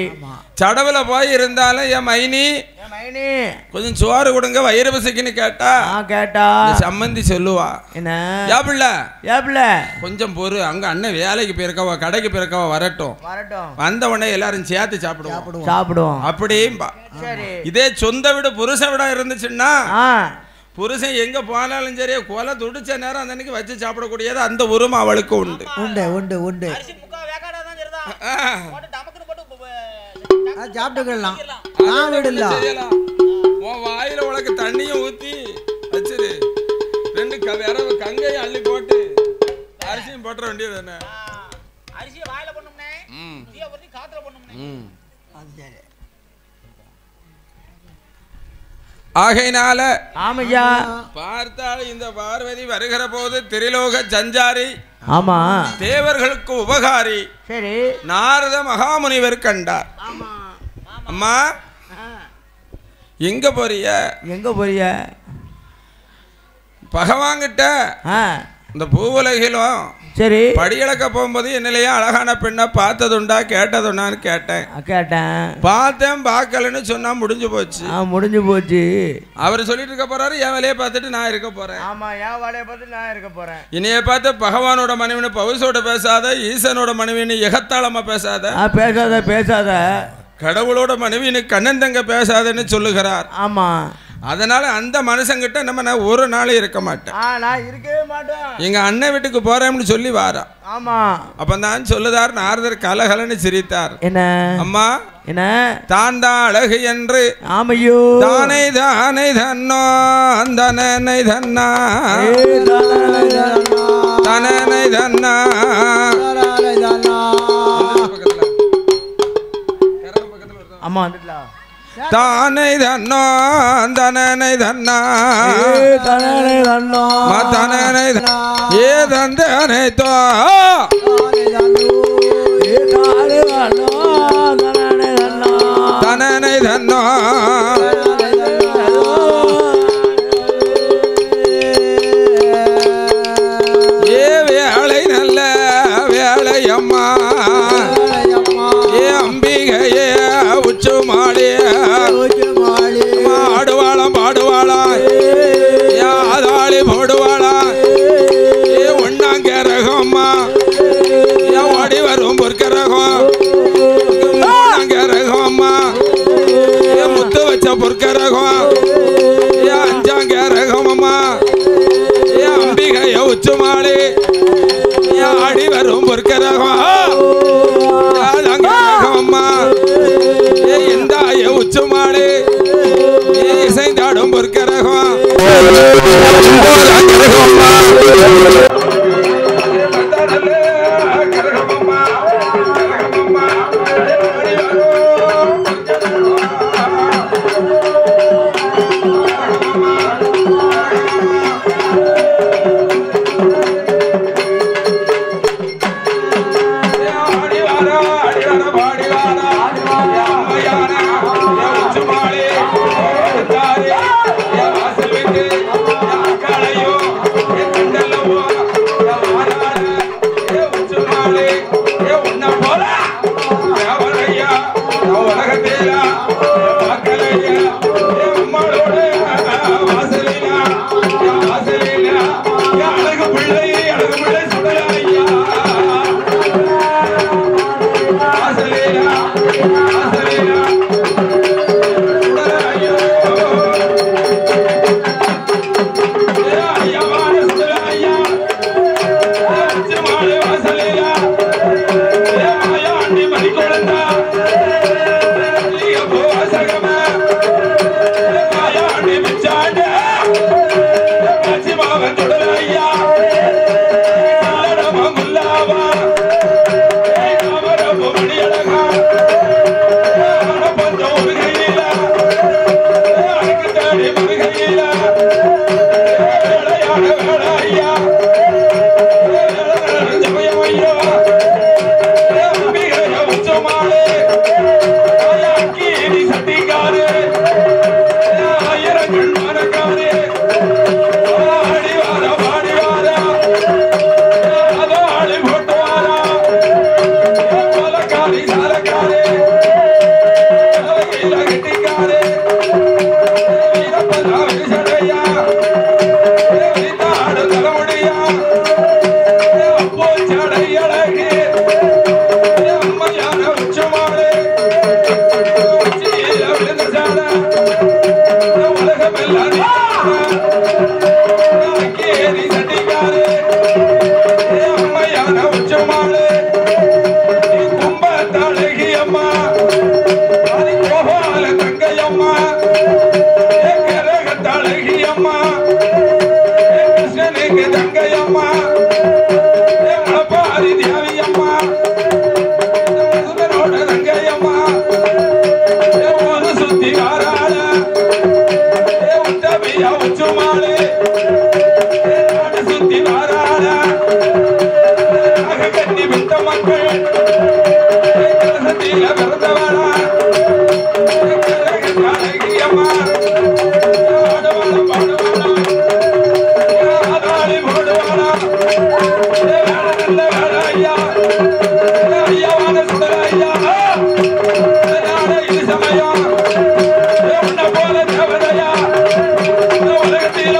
சடவுல போய் இருந்தாலும் என் மைனி கொஞ்சம் சோறு கொடுங்க வயிறு பசிக்குன்னு கேட்டா சம்மந்தி சொல்லுவா என்ன ஏப்பிள்ள கொஞ்சம் பொறு, அங்க அண்ணன் வேலைக்கு போயிருக்கவா கடைக்கு போயிருக்கவா வரட்டும், வந்த உடனே எல்லாரும் சேர்த்து சாப்பிடுவோம் அப்படிம்பா. இதே சொந்த வீடு புருஷ வீடா இருந்துச்சுன்னா புருஷன் எங்க போனாலும் சரி கொலை துடிச்ச நேரம் அந்த அன்னைக்கு வச்சு சாப்பிடக்கூடியது அந்த உரிமை அவளுக்கு உண்டு. உண்டு உண்டு உண்டு சாப்பிட்டுக்கலாம். வாயில உனக்கு தண்ணியும் ஊத்தி வச்சிரு, ரெண்டு கங்கையும் அள்ளி போட்டு அரிசியும் போட்டுற வேண்டியது என்ன. ஆகையினால ஆமையா பார்த்தால் இந்த பார்வதி வருகிற போது திரிலோக சஞ்சாரி ஆமா தேவர்களுக்கு உபகாரி சரி நாரத மகாமுனிவர் கண்டார். அம்மா எங்க போறிய பகவான்கிட்ட இந்த பூவுலகிலும் சரி படியளக்க போகும்போது என்னையா அழகான பெண்ணை பார்த்ததுண்டா கேட்டதுண்டான்னு கேட்டேன். பார்த்தேன் பார்க்கலன்னு சொன்னா முடிஞ்சு போச்சு. அவர் சொல்லிட்டு இருக்க போறாரு, என் வேலையை பார்த்துட்டு நான் இருக்க போறேன். ஆமா என் வேலையை பார்த்துட்டு நான் இருக்க போறேன். என்னைய பார்த்து பகவானோட மனைவின்னு பவுசோட பேசாத, ஈசனோட மனைவின்னு எகத்தாளமா பேசாத, கடவுளோட மனைவின்னு கண்ணன் தங்க பேசாதன்னு சொல்லுகிறார். ஆமா அதனால அந்த மனுஷங்கிட்ட நம்ம ஒரு நாள் இருக்க மாட்டேன். நான் இருக்கவே மாட்டேன். எங்க அண்ணன் வீட்டுக்கு போறேன்னு சொல்லி வாரா. ஆமா அப்பதான் சொல்லுதார் நாரதர் கலகலன்னு சிரித்தார். என்ன அம்மா என்ன தான் அழகு என்று ஆமையோ தானை தன்னோ தனனை தன்னா தனனை தன்னா அம்மா வந்துடலாம். தானை தன்னோ தனனை தன்னா தனனை தன்னோ தனனை ஏ தந்தனை தோ தனனை தன்னோ ஏ வேளை நல்ல வேளை அம்மா ஏ அம்பிகையே உச்சுமாளிய ஆடுவாளாம் பாடுவாளா ஆதாளி போடுவாளா ஏ ஒன்னாங்கரகம்மா ஏ ஓடி வரும் பொற்கரகம் மூணாங்கரகம்மா ஏ முத்து வச்ச பொற்கரகம் ஏ அஞ்சாங்கரகம்மா ஏ அம்பிகைய உச்சுமாளி ஏ ஆடி வரும் பொற்கரகம் அம்மா ஏ எந்தாய உச்சுமாளி இசைந்தாடும் பொற்கரகம் Yeah. எனக்கு தங்கையம்மா மலப்பாரி தேவியம்மா சுதனோட தங்கையம்மா சுத்தி வாராள உத்தமையா உச்சுமாளே சுத்தி வாராள கட்டி விட்ட மக்கள் கலசத்தில பிறந்தவாளா அழகியம்மா உலகத்தில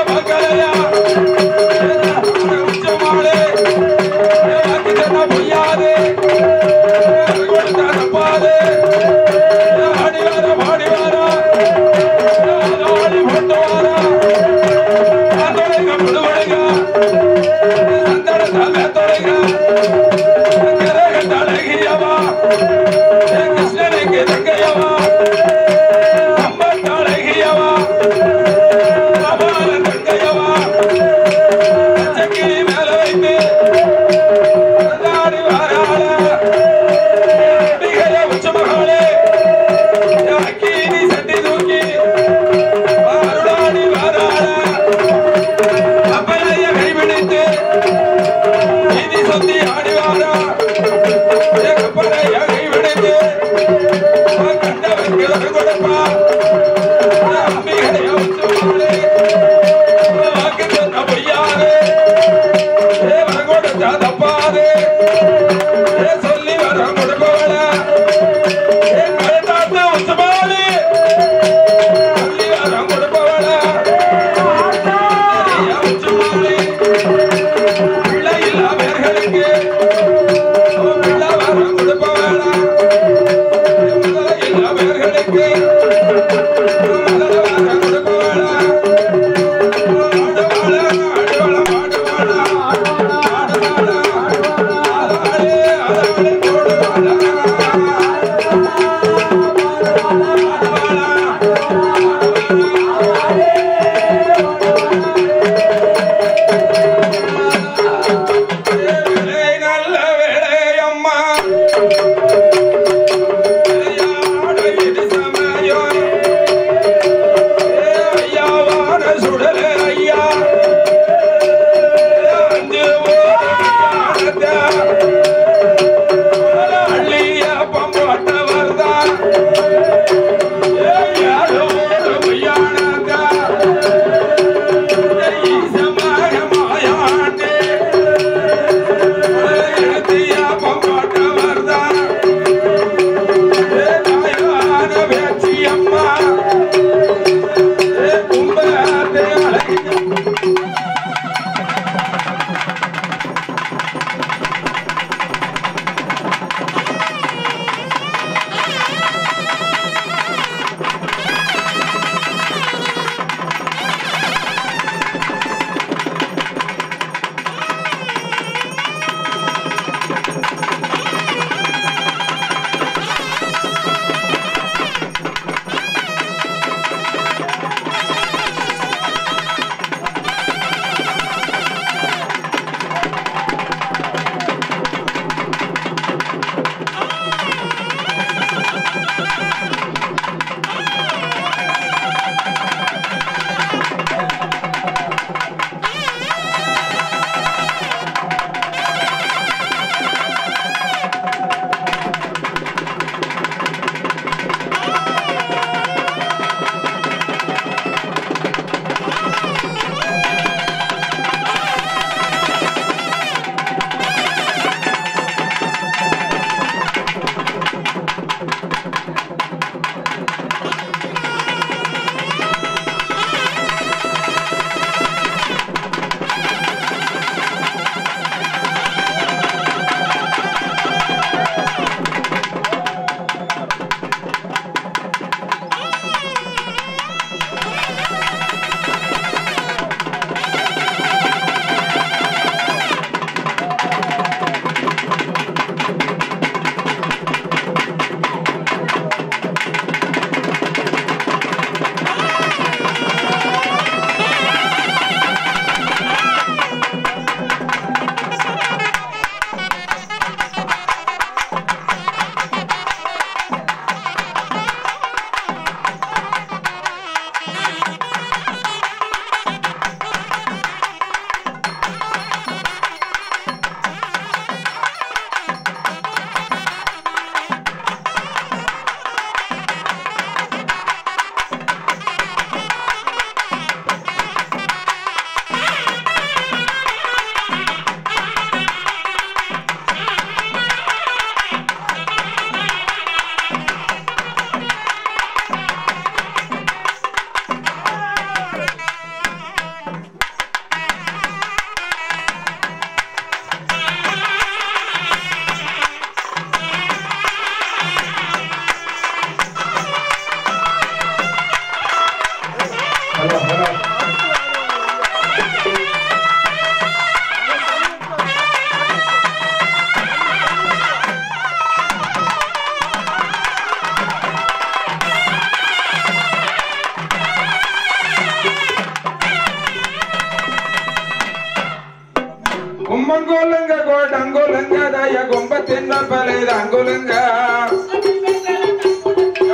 அம்மங்கோலுங்க கோட்டங்கோலுங்க தய கும்பத்தின் பலைது அங்குலுங்க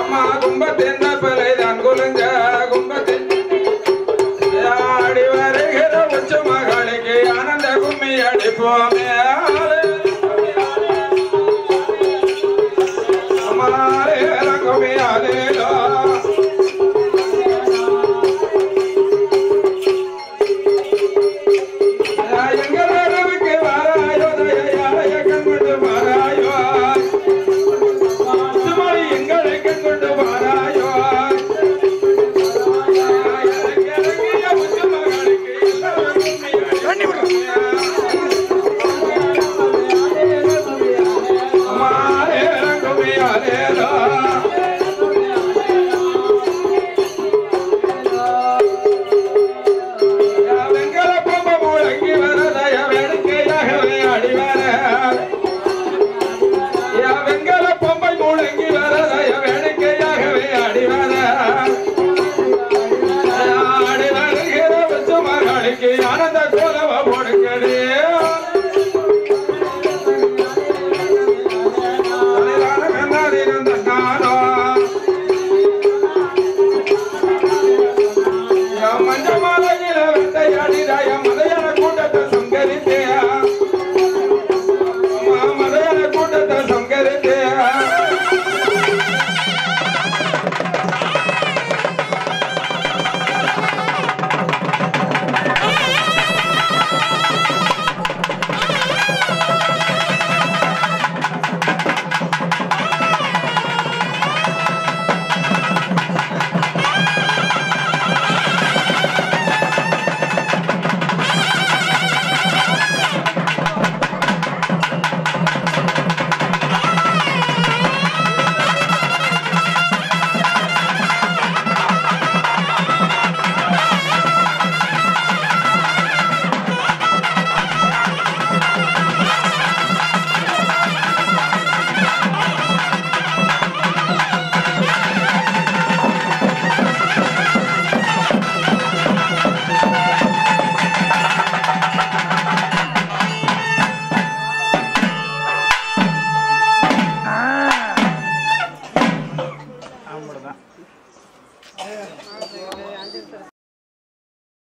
அம்மா கும்பத்தின் பலைது அங்குலுங்க கும்பத்தின் ஆடி வருகிற உச்ச மகளுக்கு ஆனந்த கும்மி அடிப்போமே அம்மாரே கும்மி அலேலோ